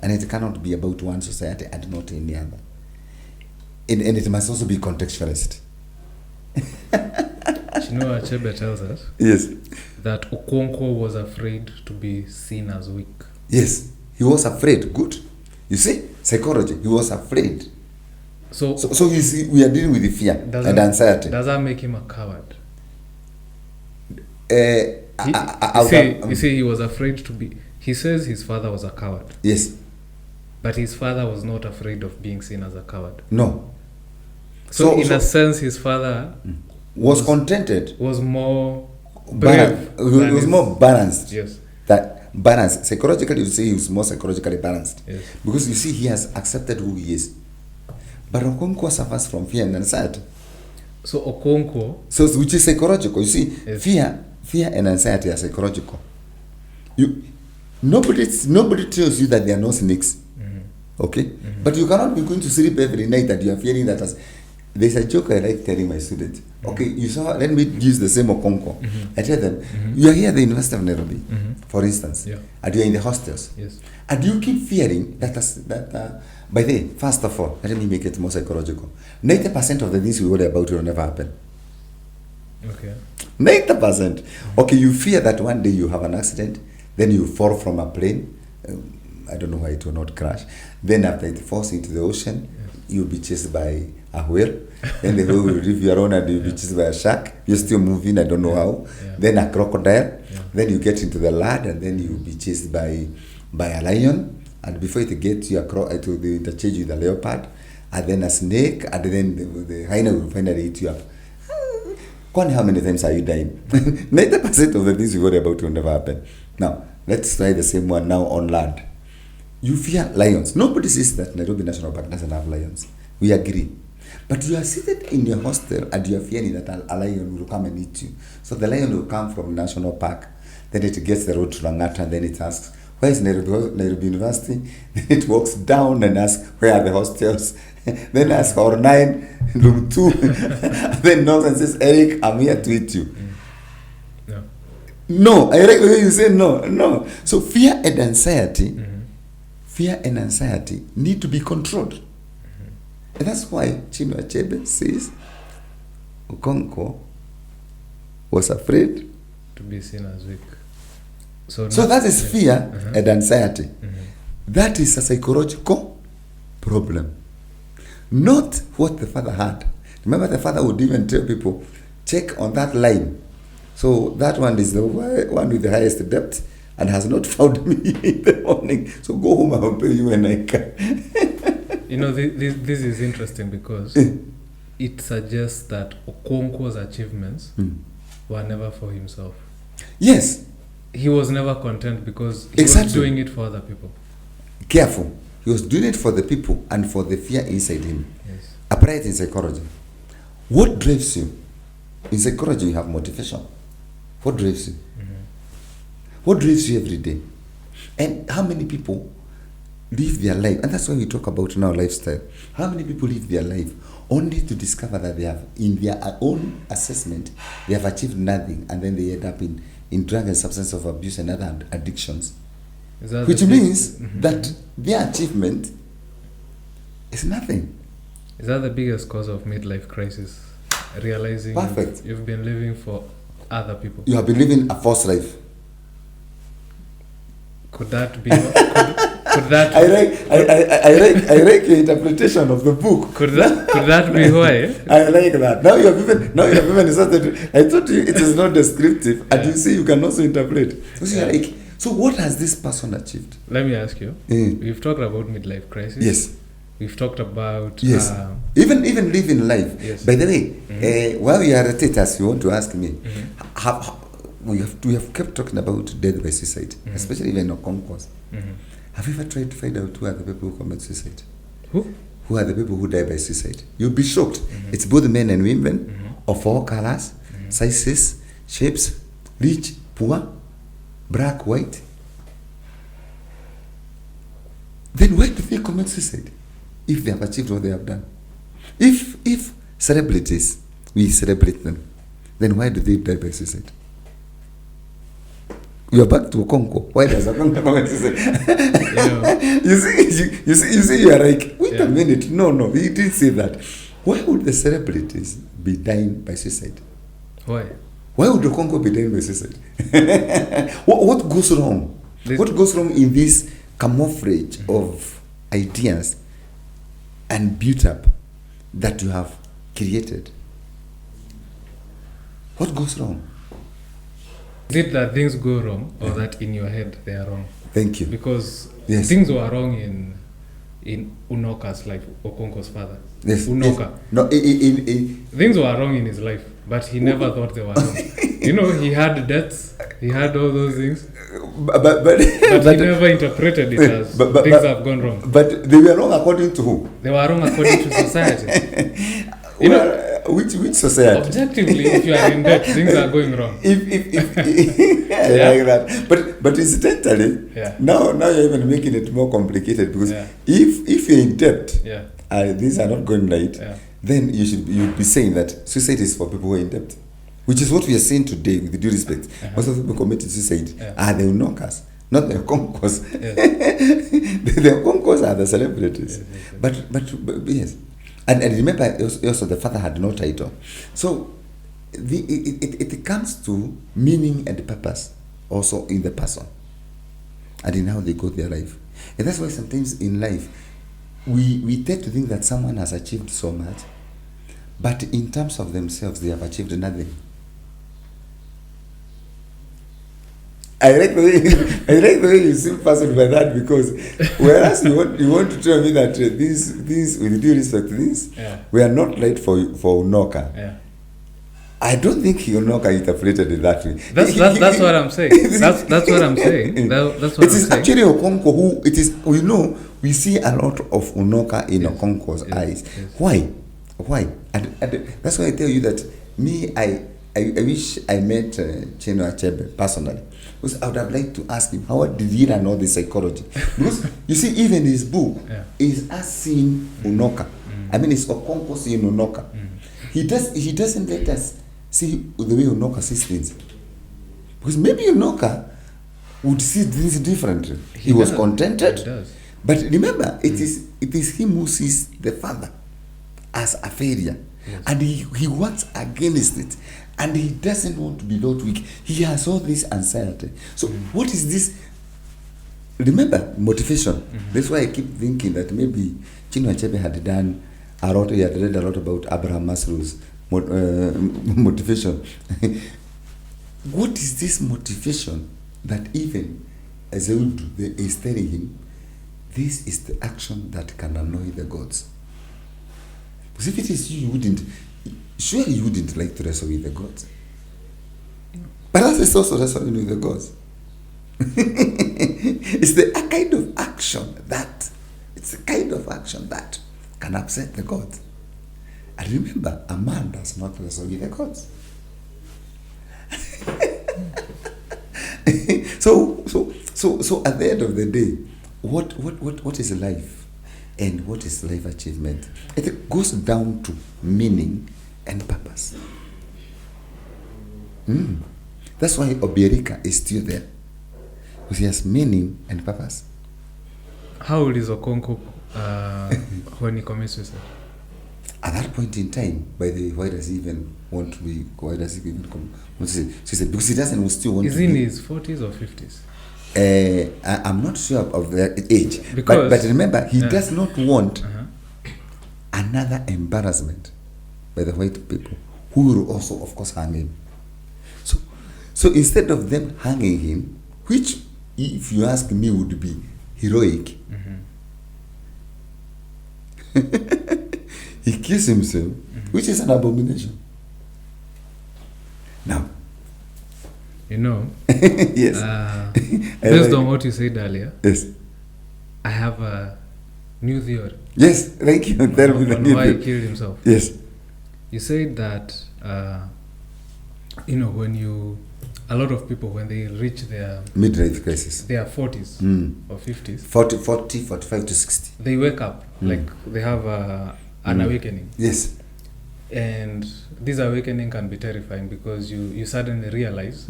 S1: and it cannot be about one society and not any other. And it must also be contextualized.
S2: Chinua Achebe tells us that Okonkwo was afraid to be seen as weak.
S1: Yes, he was afraid. Good. You see, psychology, he was afraid. So you see, we are dealing with the fear and anxiety.
S2: Does that make him a coward? You see, he was afraid to be... He says his father was a coward.
S1: Yes.
S2: But his father was not afraid of being seen as a coward.
S1: No.
S2: So in a sense, his father...
S1: was contented.
S2: Was more brave.
S1: He was more balanced.
S2: Yes.
S1: That balanced. Psychologically, you say he was more psychologically balanced.
S2: Yes.
S1: Because you see, he has accepted who he is. But Okonkwo suffers from fear and anxiety.
S2: So Okonkwo...
S1: So which is psychological. You see,
S2: yes.
S1: Fear and anxiety are psychological. Nobody tells you that there are no snakes. Mm-hmm. Okay? Mm-hmm. But you cannot be going to sleep every night that you are fearing that there's a joke I like telling my students. Mm-hmm. Okay, you saw, let me use the same Okonkwo. Mm-hmm. I tell them, mm-hmm. You are here at the University of Nairobi, mm-hmm. for instance, and you are in the hostels.
S2: Yes.
S1: And you keep fearing by the way, first of all, let me make it more psychological. 90% of the things we worry about will never happen.
S2: Okay.
S1: 90%. Okay, you fear that one day you have an accident, then you fall from a plane. I don't know why it will not crash. Then after it falls into the ocean, you'll be chased by a whale. Then the whale will leave you alone and you'll be chased by a shark. You're still moving, I don't know how. Then a crocodile. Then you get into the land and then you'll be chased by a lion. And before it gets you, it will interchange with a leopard. And then a snake. And then the hyena will finally eat you up. Kwani, how many times are you dying? 90% of the things you worry about will never happen. Now, let's try the same one now on land. You fear lions. Nobody says that Nairobi National Park doesn't have lions. We agree. But you are seated in your hostel and you are fearing that a lion will come and eat you. So the lion will come from National Park, then it gets the road to Langata, and then it asks, where is Nairobi University? Then it walks down and asks, where are the hostels? Then asks for 9, room 2. Then knocks and says, Eric, I'm here to eat you.
S2: No.
S1: No, I like the way you say no. So fear and anxiety, need to be controlled. And that's why Chinua Achebe says Okonkwo was afraid
S2: to be seen as weak. So
S1: that is fear and anxiety. That is a psychological problem. Not what the father had. Remember, the father would even tell people, check on that line. So that one is the one with the highest depth and has not found me in the morning. So go home, I will pay you when I can.
S2: You know, this is interesting because it suggests that Okonkwo's achievements were never for himself.
S1: Yes.
S2: He was never content because he was doing it for other people.
S1: Careful. He was doing it for the people and for the fear inside him.
S2: Yes.
S1: Apply it in psychology. What drives you? In psychology, you have motivation. What drives you? What drives you every day? And how many people live their life? And that's why we talk about now lifestyle. How many people live their life only to discover that they have, in their own assessment, they have achieved nothing, and then they end up in drug and substance of abuse and other addictions? Which means that their achievement is nothing.
S2: Is that the biggest cause of midlife crisis? Realizing you've been living for other people.
S1: You have been living a false life.
S2: Could that be? Could that?
S1: I like your interpretation of the book.
S2: Could that be why?
S1: I like that. Now you have even started. I told you it is not descriptive, and you see you can also interpret. So what has this person achieved?
S2: Let me ask you. We've talked about midlife crisis.
S1: Yes.
S2: We've talked about
S1: even living life. Yes. By the way, while you are at it, as you want to ask me, we have kept talking about death by suicide, especially even Okonkwo. Have you ever tried to find out who are the people who commit suicide? Who are the people who die by suicide? You'll be shocked. It's both men and women of all colors, sizes, shapes, rich, poor, black, white. Then why do they commit suicide if they have achieved what they have done? If celebrities, we celebrate them, then why do they die by suicide? You are back to Okonkwo. Why does Okonkwo commit suicide? You see, you are like, wait a minute. No, he didn't say that. Why would the celebrities be dying by suicide?
S2: Why?
S1: Why would Okonkwo be dying by suicide? What goes wrong? What goes wrong in this camouflage of ideas and build-up that you have created? What goes wrong?
S2: Is it that things go wrong, or that in your head they are wrong?
S1: Thank you.
S2: Because things were wrong in Unoka's life, Okonkwo's father.
S1: Yes.
S2: Unoka.
S1: Yes. No,
S2: things were wrong in his life, but he never thought they were wrong. You know, he had debts, he had all those things, but he never interpreted it as things have gone wrong.
S1: But they were wrong according to who?
S2: They were wrong according to society.
S1: Which society?
S2: Objectively, if you are in debt, things are going wrong.
S1: I like that. But incidentally, now you're even making it more complicated, because if you're in debt, things are not going right, then you'd be saying that suicide is for people who are in debt, which is what we are saying today. With due respect, most of the people committed suicide are the Unokas, not the Okonkwos. The Okonkwos are the celebrities. But yes. And remember, also the father had no title. So it comes to meaning and purpose also in the person and in how they go their life. And that's why sometimes in life we tend to think that someone has achieved so much, but in terms of themselves they have achieved nothing. I like the way you seem puzzled by that, because whereas you want to tell me that this with due respect, we are not right for Unoka.
S2: Yeah.
S1: I don't think Unoka interpreted it that way.
S2: That's what I'm saying. That's what I'm saying. That's what
S1: it is actually Okonkwo who it is. We see a lot of Unoka in Okonkwo's eyes. Yes. Why? And that's why I tell you that I wish I met Chinua Achebe personally, because I would have liked to ask him how did he learn all this psychology. Because you see, even his book is us seeing Unoka. I mean, it's Okonkwo seeing Unoka. He doesn't let us see the way Unoka sees things, because maybe Unoka would see things differently. He was contented, but remember, it is him who sees the father as a failure, and he works against it. And he doesn't want to be lot weak. He has all this anxiety. So what is this? Remember, motivation. That's why I keep thinking that maybe Chinua Achebe had done a lot, he had read a lot about Abraham Maslow's motivation. What is this motivation that even Ezeudu is telling him, this is the action that can annoy the gods? Because if it is you wouldn't, surely you wouldn't like to wrestle with the gods. But that is also wrestling with the gods. It's the kind of action that can upset the gods. And remember, a man does not wrestle with the gods. So at the end of the day, what is life and what is life achievement? It goes down to meaning and purpose. That's why Obiorika is still there, because he has meaning and purpose.
S2: How old is Okonkwo when he commits suicide?
S1: At that point in time, by the way, why does he even want to be? Why does he even come? Suicide? Because he doesn't still want to be.
S2: Is he in his 40s or 50s?
S1: I'm not sure of the age, but remember, he does not want another embarrassment by the white people, who will also, of course, hang him. So instead of them hanging him, which, if you ask me, would be heroic, he kills himself, which is an abomination. Now,
S2: yes. Based on what you said earlier,
S1: yes,
S2: I have a new theory.
S1: Yes, thank you.
S2: On why he killed himself.
S1: Yes.
S2: You said that, a lot of people, when they reach their
S1: midlife crisis,
S2: their 40s or 50s,
S1: 40, 45 to 60,
S2: they wake up, like they have an awakening.
S1: Yes.
S2: And this awakening can be terrifying, because you suddenly realize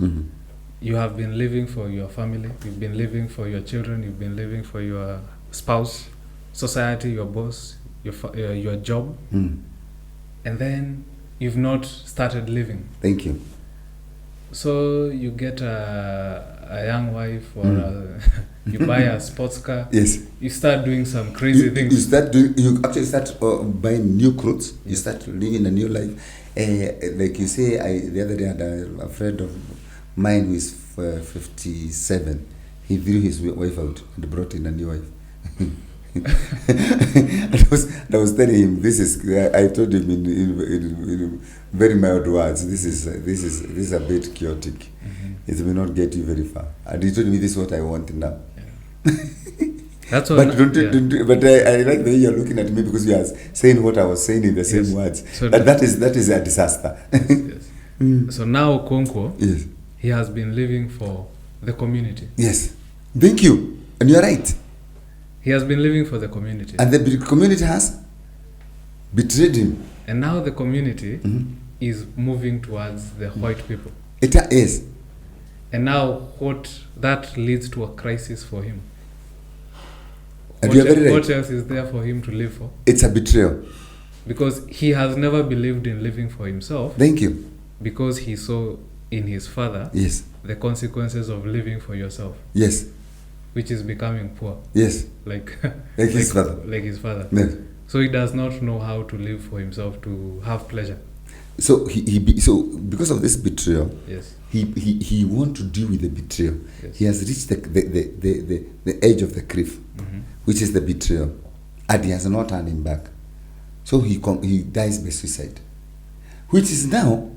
S2: you have been living for your family, you've been living for your children, you've been living for your spouse, society, your boss, your job, and then you've not started living.
S1: Thank you.
S2: So you get a young wife, or you buy a sports car.
S1: Yes.
S2: You start doing some crazy things.
S1: You actually start buying new clothes. You start living a new life. Like you say, the other day I had a friend of mine who is 57. He threw his wife out and brought in a new wife. I was telling him, this is. I told him in very mild words, this is a bit chaotic. It may not get you very far. And he told me, this is what I want now. Yeah.
S2: That's what.
S1: But I like the way you're looking at me, because you are saying what I was saying in the same words. So that is a disaster.
S2: Yes. So now Okonkwo,
S1: yes,
S2: he has been living for the community.
S1: Yes. Thank you. And you're right.
S2: He has been living for the community.
S1: And the community has betrayed him.
S2: And now the community is moving towards the white people.
S1: It is.
S2: And now that leads to a crisis for him. What else is there for him to live for?
S1: It's a betrayal.
S2: Because he has never believed in living for himself.
S1: Thank you.
S2: because he saw in his father
S1: Yes.
S2: the consequences of living for yourself,
S1: Yes.
S2: which is becoming poor,
S1: Yes.
S2: like
S1: Like his father.
S2: like his father.
S1: Yes.
S2: So he does not know how to live for himself, to have pleasure.
S1: So so because of this betrayal,
S2: Yes.
S1: he want to deal with the betrayal.
S2: Yes.
S1: He has reached the edge of the cliff, which is the betrayal, and he has not turning back. So he dies by suicide, which is now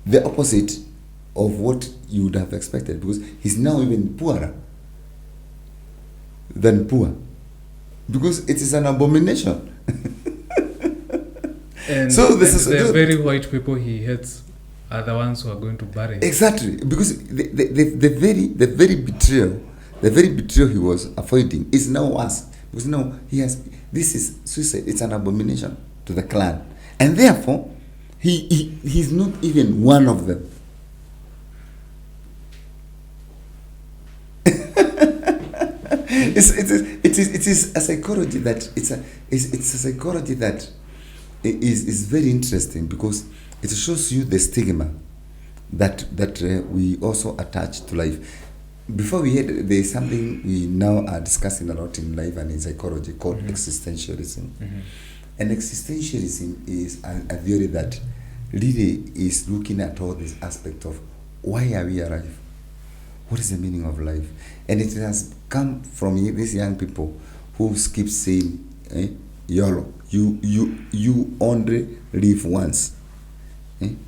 S1: the opposite of what you would have expected, because he's now even poorer than poor, because it is an abomination.
S2: And
S1: so this is
S2: the very white people he hates are the ones who are going to bury him.
S1: Exactly, because the very betrayal he was avoiding is now worse, because now this is suicide. It's an abomination to the clan, and therefore he's not even one of them. It is a psychology that it's a psychology that is very interesting, because it shows you the stigma that we also attach to life. Before we had, there is something we now are discussing a lot in life and in psychology called existentialism. And existentialism is a theory that really is looking at all this aspect of why are we alive? What is the meaning of life? And it has come from these young people who keep saying, YOLO, you only live once.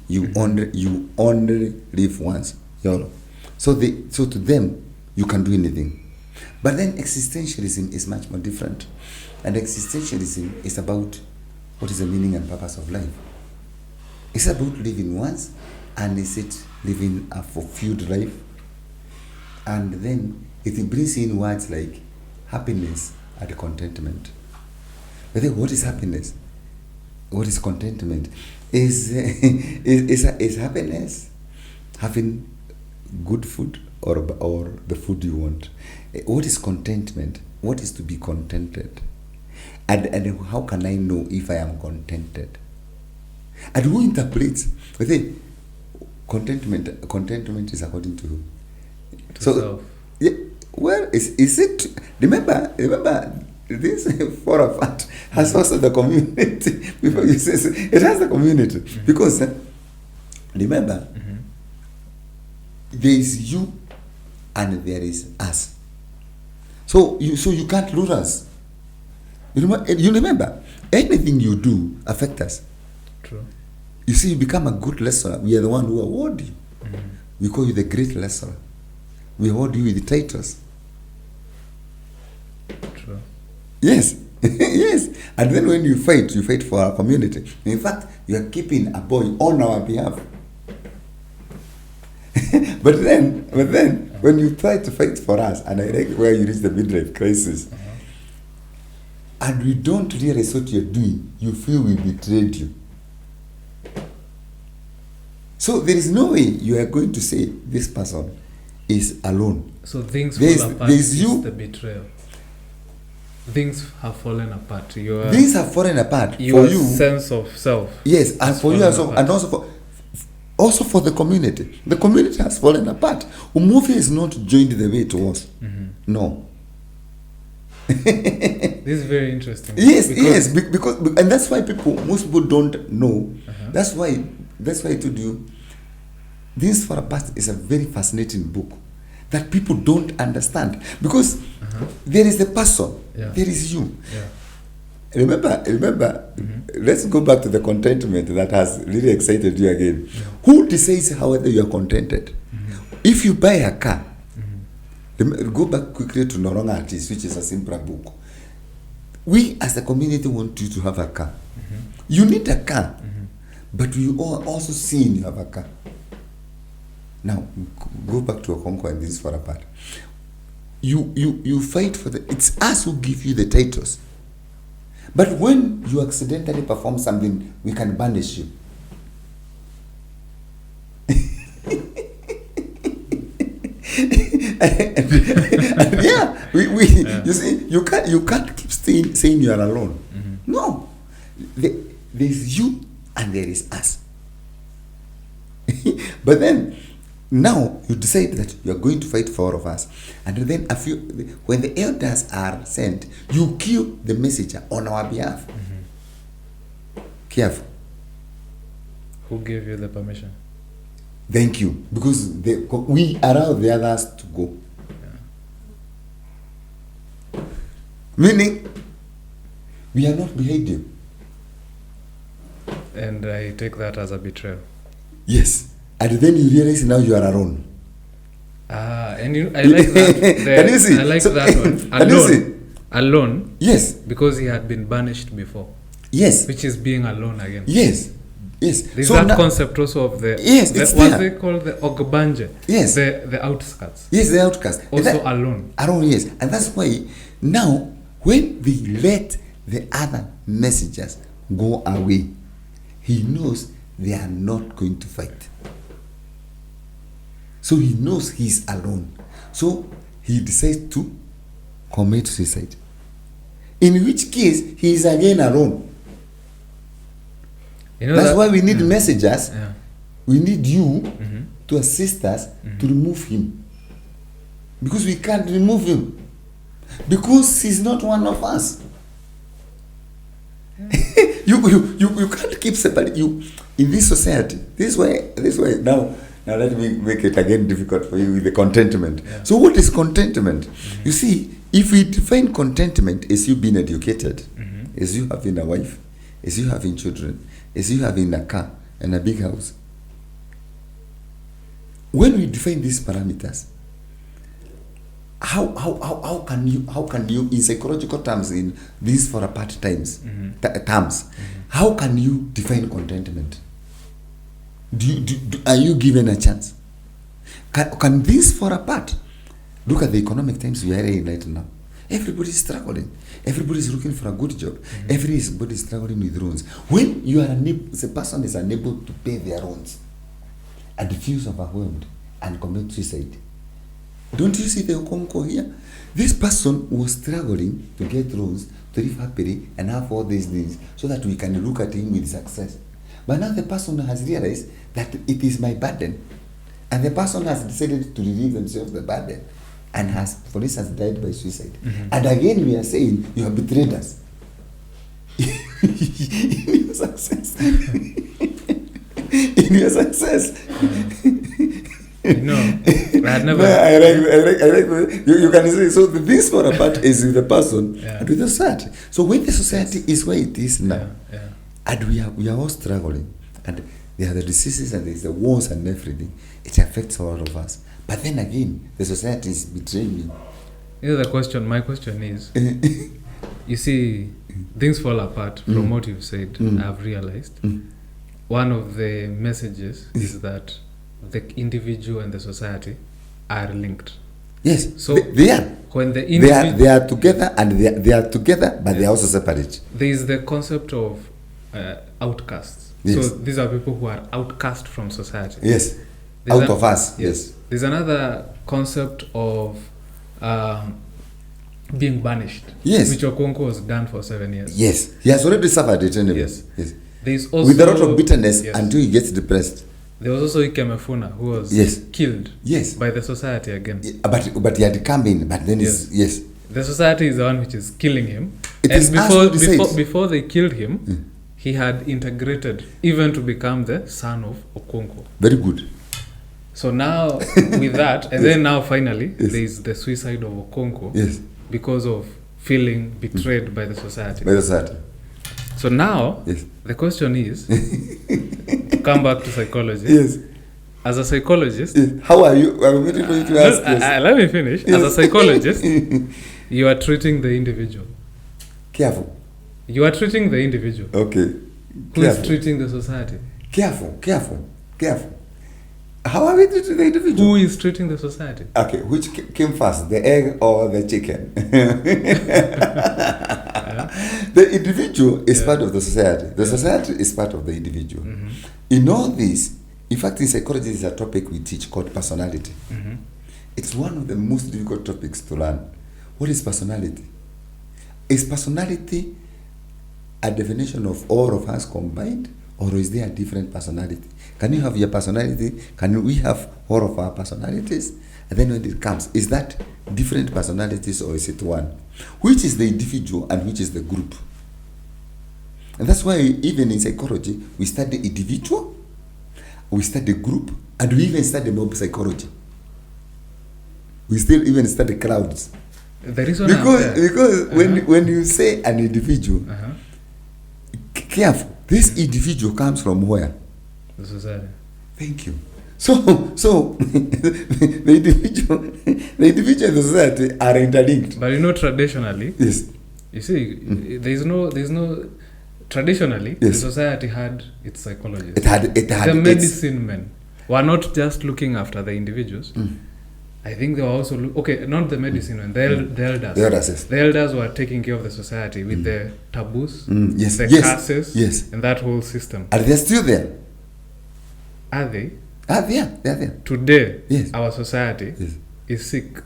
S1: You only live once, YOLO. So to them, you can do anything. But then existentialism is much more different. And existentialism is about what is the meaning and purpose of life. It's about living once, and is it living a fulfilled life? And then it brings in words like happiness and contentment. But then what is happiness? What is contentment? Is happiness having good food or the food you want? What is contentment? What is to be contented? And how can I know if I am contented? And who interprets? I think contentment is according to who? So
S2: self.
S1: Yeah, well, is it? Remember, this for a fact has also the community. Before you say so, it has the community, because remember, there is you and there is us. So you can't lose us. You remember anything you do affects us.
S2: True.
S1: You see, you become a good lecturer. We are the one who award you. We call you the great lecturer. We award you with the titles.
S2: True.
S1: Yes. Yes. And then when you fight for our community. In fact, you are keeping a boy on our behalf. But then, when you try to fight for us, and I like where you reach the midlife crisis, and we don't realize what you're doing, you feel we betrayed you. So there is no way you are going to say this person is alone.
S2: So things fall apart.
S1: There's you.
S2: The betrayal. Things have fallen apart.
S1: Things have fallen apart
S2: your
S1: for you.
S2: Sense of self.
S1: Yes, and for you also, and also for the community. The community has fallen apart. Umufi is not joined the way it was. No.
S2: This is very interesting.
S1: Yes, because and that's why most people don't know. That's why I told you, This for a Past is a very fascinating book that people don't understand, because there is the person, there is you. Remember, let's go back to the contentment that has really excited you again. Who decides how whether you are contented? If you buy a car, go back quickly to Noronga Artist, which is a simpler book. We as the community want you to have a car. You need a car, but we all also seeing you have a car. Now, go back to Okonkwo and This for a Part. You fight for it's us who give you the titles. But when you accidentally perform something, we can banish you. You see, you can't keep saying you are alone. No, there's you and there is us. But then, now you decide that you are going to fight for all of us. And then when the elders are sent, you kill the messenger on our behalf. Careful.
S2: Who gave you the permission?
S1: Thank you. Because we allow the others to go. Yeah. Meaning, we are not behind you.
S2: And I take that as a betrayal.
S1: Yes. And then you realize now you are alone.
S2: And I like that.
S1: Can you see?
S2: I like that one.
S1: Can you see?
S2: Alone.
S1: Yes.
S2: Because he had been banished before.
S1: Yes.
S2: Which is being alone again.
S1: Yes. Yes.
S2: There's that concept also of the...
S1: Yes, it's
S2: what they call the Ogbanje.
S1: Yes.
S2: The outskirts.
S1: Yes, the outskirts.
S2: Also alone.
S1: Alone, yes. And that's why now, when we let the other messengers go away, he knows they are not going to fight. So he knows he's alone. So he decides to commit suicide. In which case, he is again alone. That's why we need messengers. Yeah. We need you to assist us to remove him. Because we can't remove him. Because he's not one of us. You can't keep separating you in this society. This way. Now let me make it again difficult for you with the contentment. Yeah. So what is contentment? You see, if we define contentment as you being educated, as you having a wife, as you having children, as you having a car and a big house. When we define these parameters, how can you in psychological terms, in these for apart times terms, how can you define contentment? Are you given a chance? Can this fall apart? Look at the economic times we are in right now. Everybody is struggling. Everybody is looking for a good job. Everybody is struggling with loans. When you are the person is unable to pay their loans and feels overwhelmed and commit suicide, don't you see the Okonkwo here? This person was struggling to get loans, to live happily and have all these things so that we can look at him with success. But now the person has realized that it is my burden. And the person has decided to relieve themselves of the burden and has, for instance, died by suicide. And again we are saying, you have betrayed us. In your success. In your success.
S2: No, I had never.
S1: I like you can see. So this for a part is with the person and with the society. So when the society is where it is now, and we are all struggling, and there are the diseases and there's the wars and everything, it affects all of us. But then again, the society is betraying me.
S2: You know, my question is, you see, things fall apart from what you've said. I've realized one of the messages is that the individual and the society are linked.
S1: Yes,
S2: so
S1: they are.
S2: When the
S1: they are together, and they are together, but they are also separate.
S2: There is the concept of outcasts. Yes. So these are people who are outcast from society.
S1: Yes, out of us. Yes.
S2: There's another concept of being banished.
S1: Yes.
S2: Which Okonkwo was done for 7 years.
S1: Yes, he has already suffered it anyway.
S2: Yes.
S1: Yes.
S2: There's also
S1: with a lot of bitterness until he gets depressed.
S2: There was also Ikemefuna who was killed by the society again.
S1: But he had come in, but then
S2: the society is the one which is killing him.
S1: It
S2: and
S1: is
S2: before they killed him, he had integrated even to become the son of Okonkwo.
S1: Very good.
S2: So now with that, and then now finally there is the suicide of Okonkwo because of feeling betrayed by the society.
S1: By the society.
S2: So now the question is to come back to psychology.
S1: Yes.
S2: As a psychologist,
S1: how are you? I'm waiting for you to ask.
S2: Let me finish. As a psychologist, you are treating the individual.
S1: Careful.
S2: You are treating the individual.
S1: Okay.
S2: Who is treating the society?
S1: Careful. How are we treating the individual?
S2: Who is treating the society?
S1: Okay, which came first, the egg or the chicken? The individual is part of the society. The society is part of the individual. In all this, in fact, in psychology, is a topic we teach called personality. It's one of the most difficult topics to learn. What is personality? Is personality a definition of all of us combined, or is there a different personality? Can you have your personality? Can we have all of our personalities? And then when it comes, is that different personalities or is it one? Which is the individual and which is the group? And that's why even in psychology, we study individual, we study group, and we even study mob psychology. We still even study crowds.
S2: The reason
S1: because when you say an individual, careful, this individual comes from where?
S2: The society.
S1: Thank you. So the individual and the society are interlinked.
S2: But you know, traditionally,
S1: yes.
S2: You see, there's no. Traditionally,
S1: yes.
S2: the society had its psychologists.
S1: It had
S2: the medicine men were not just looking after the individuals. I think they were also not the medicine men, the elders.
S1: The elders, yes.
S2: The elders were taking care of the society with the taboos,
S1: yes.
S2: the
S1: yes.
S2: curses,
S1: yes.
S2: and that whole system.
S1: Are they still there?
S2: Are they?
S1: They are there.
S2: Today,
S1: yes.
S2: our society
S1: yes.
S2: is sick.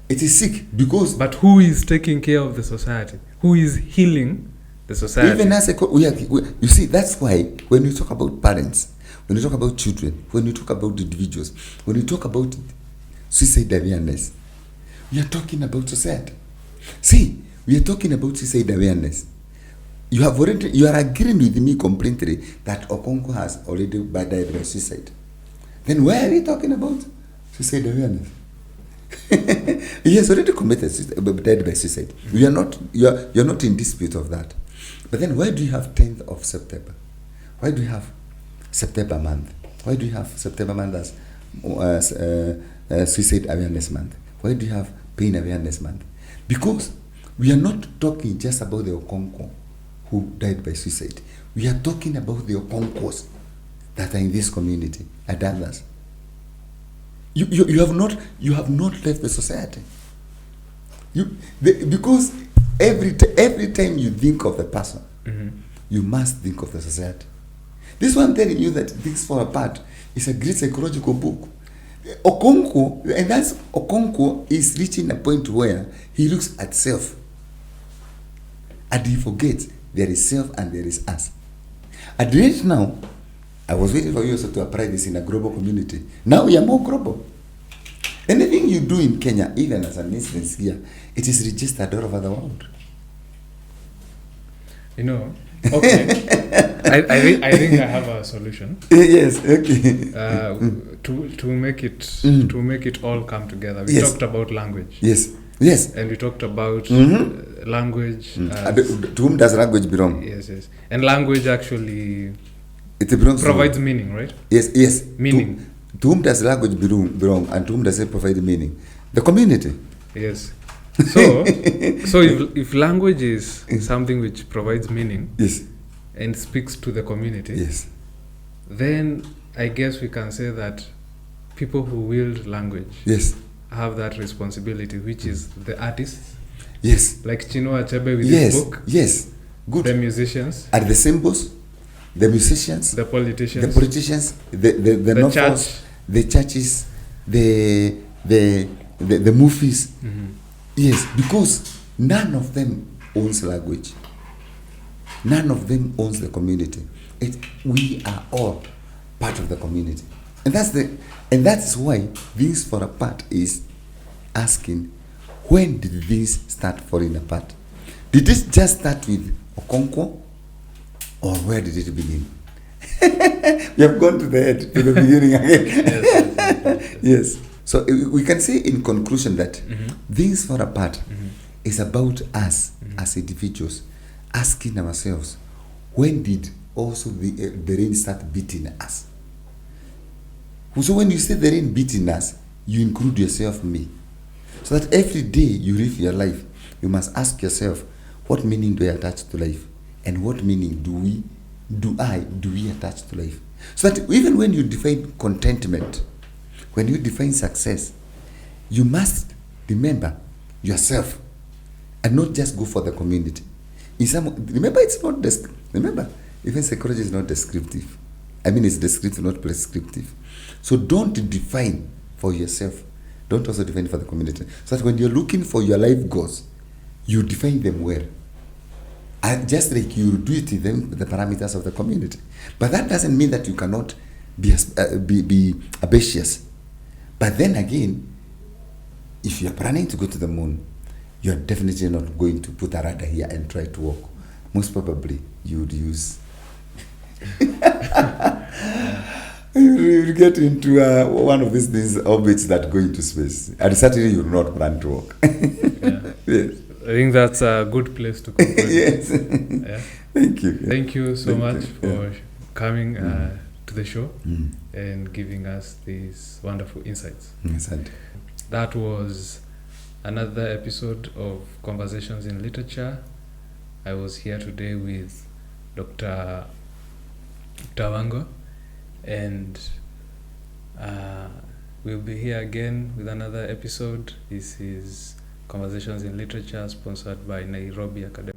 S1: It is sick because.
S2: But who is taking care of the society? Who is healing the society?
S1: Even as you see, that's why when you talk about parents, when you talk about children, when you talk about individuals, when you talk about suicide awareness, we are talking about society. See, we are talking about suicide awareness. You are agreeing with me completely that Okonkwo has already died by suicide. Then why are we talking about suicide awareness? He has already died by suicide. You are not in dispute of that. But then why do you have 10th of September? Why do you have September month? Why do you have September month as suicide awareness month? Why do you have pain awareness month? Because we are not talking just about the Okonkwo who died by suicide. We are talking about the Okonkwos that are in this community and others. You have not left the society. Because every time you think of the person, you must think of the society. This one telling you that Things Fall Apart is a great psychological book. Okonkwo is reaching a point where he looks at self and he forgets there is self and there is us. At the end now, I was waiting for you also to apply this in a global community. Now we are more global. Anything you do in Kenya, even as an instance here, it is registered all over the world.
S2: You know, okay. I think I have a solution.
S1: Yes, okay.
S2: To make it all come together. We talked about language.
S1: Yes. Yes.
S2: And we talked about language.
S1: To whom does language belong?
S2: Yes. And language actually
S1: provides
S2: meaning, right?
S1: Yes.
S2: Meaning.
S1: To whom does language belong and to whom does it provide meaning? The community.
S2: Yes. So if language is something which provides meaning,
S1: yes,
S2: and speaks to the community,
S1: yes,
S2: then I guess we can say that people who wield language,
S1: yes,
S2: have that responsibility, which is the artists.
S1: Yes.
S2: Like Chinua Achebe with his book.
S1: Yes. Good.
S2: The musicians.
S1: Are the symbols, the musicians,
S2: the politicians,
S1: the novels,
S2: church,
S1: the churches, the movies. Yes, because none of them owns language. None of them owns the community. We are all part of the community, and that is why Things Fall Apart is asking, when did this start falling apart? Did it just start with Okonkwo, or where did it begin? We have gone to the beginning again. Yes. So we can say in conclusion that Things Fall Apart is about us as individuals asking ourselves, when did also the rain start beating us? So when you say the rain beating us, you include yourself, me. So that every day you live your life, you must ask yourself, what meaning do I attach to life? And what meaning do we attach to life? So that even when you define contentment, when you define success, you must remember yourself and not just go for the community. Remember, even psychology is not descriptive. I mean, it's descriptive, not prescriptive. So don't define for yourself. Don't also define for the community. So that when you're looking for your life goals, you define them well. just like you do it within the parameters of the community. But that doesn't mean that you cannot be ambitious. But then again, if you're planning to go to the moon, you're definitely not going to put a radar here and try to walk. Most probably, you would use... you get into one of these things, orbits that go into space. And certainly you will not plan to walk. Yes.
S2: I think that's a good place to conclude.
S1: Yes.
S2: Yeah.
S1: Thank you.
S2: Thank you so much for
S1: Yeah.
S2: coming to the show and giving us these wonderful insights.
S1: Yes, and
S2: That was another episode of Conversations in Literature. I was here today with Dr. Wango, and we'll be here again with another episode. This is Conversations in Literature, sponsored by Nairobi Academy.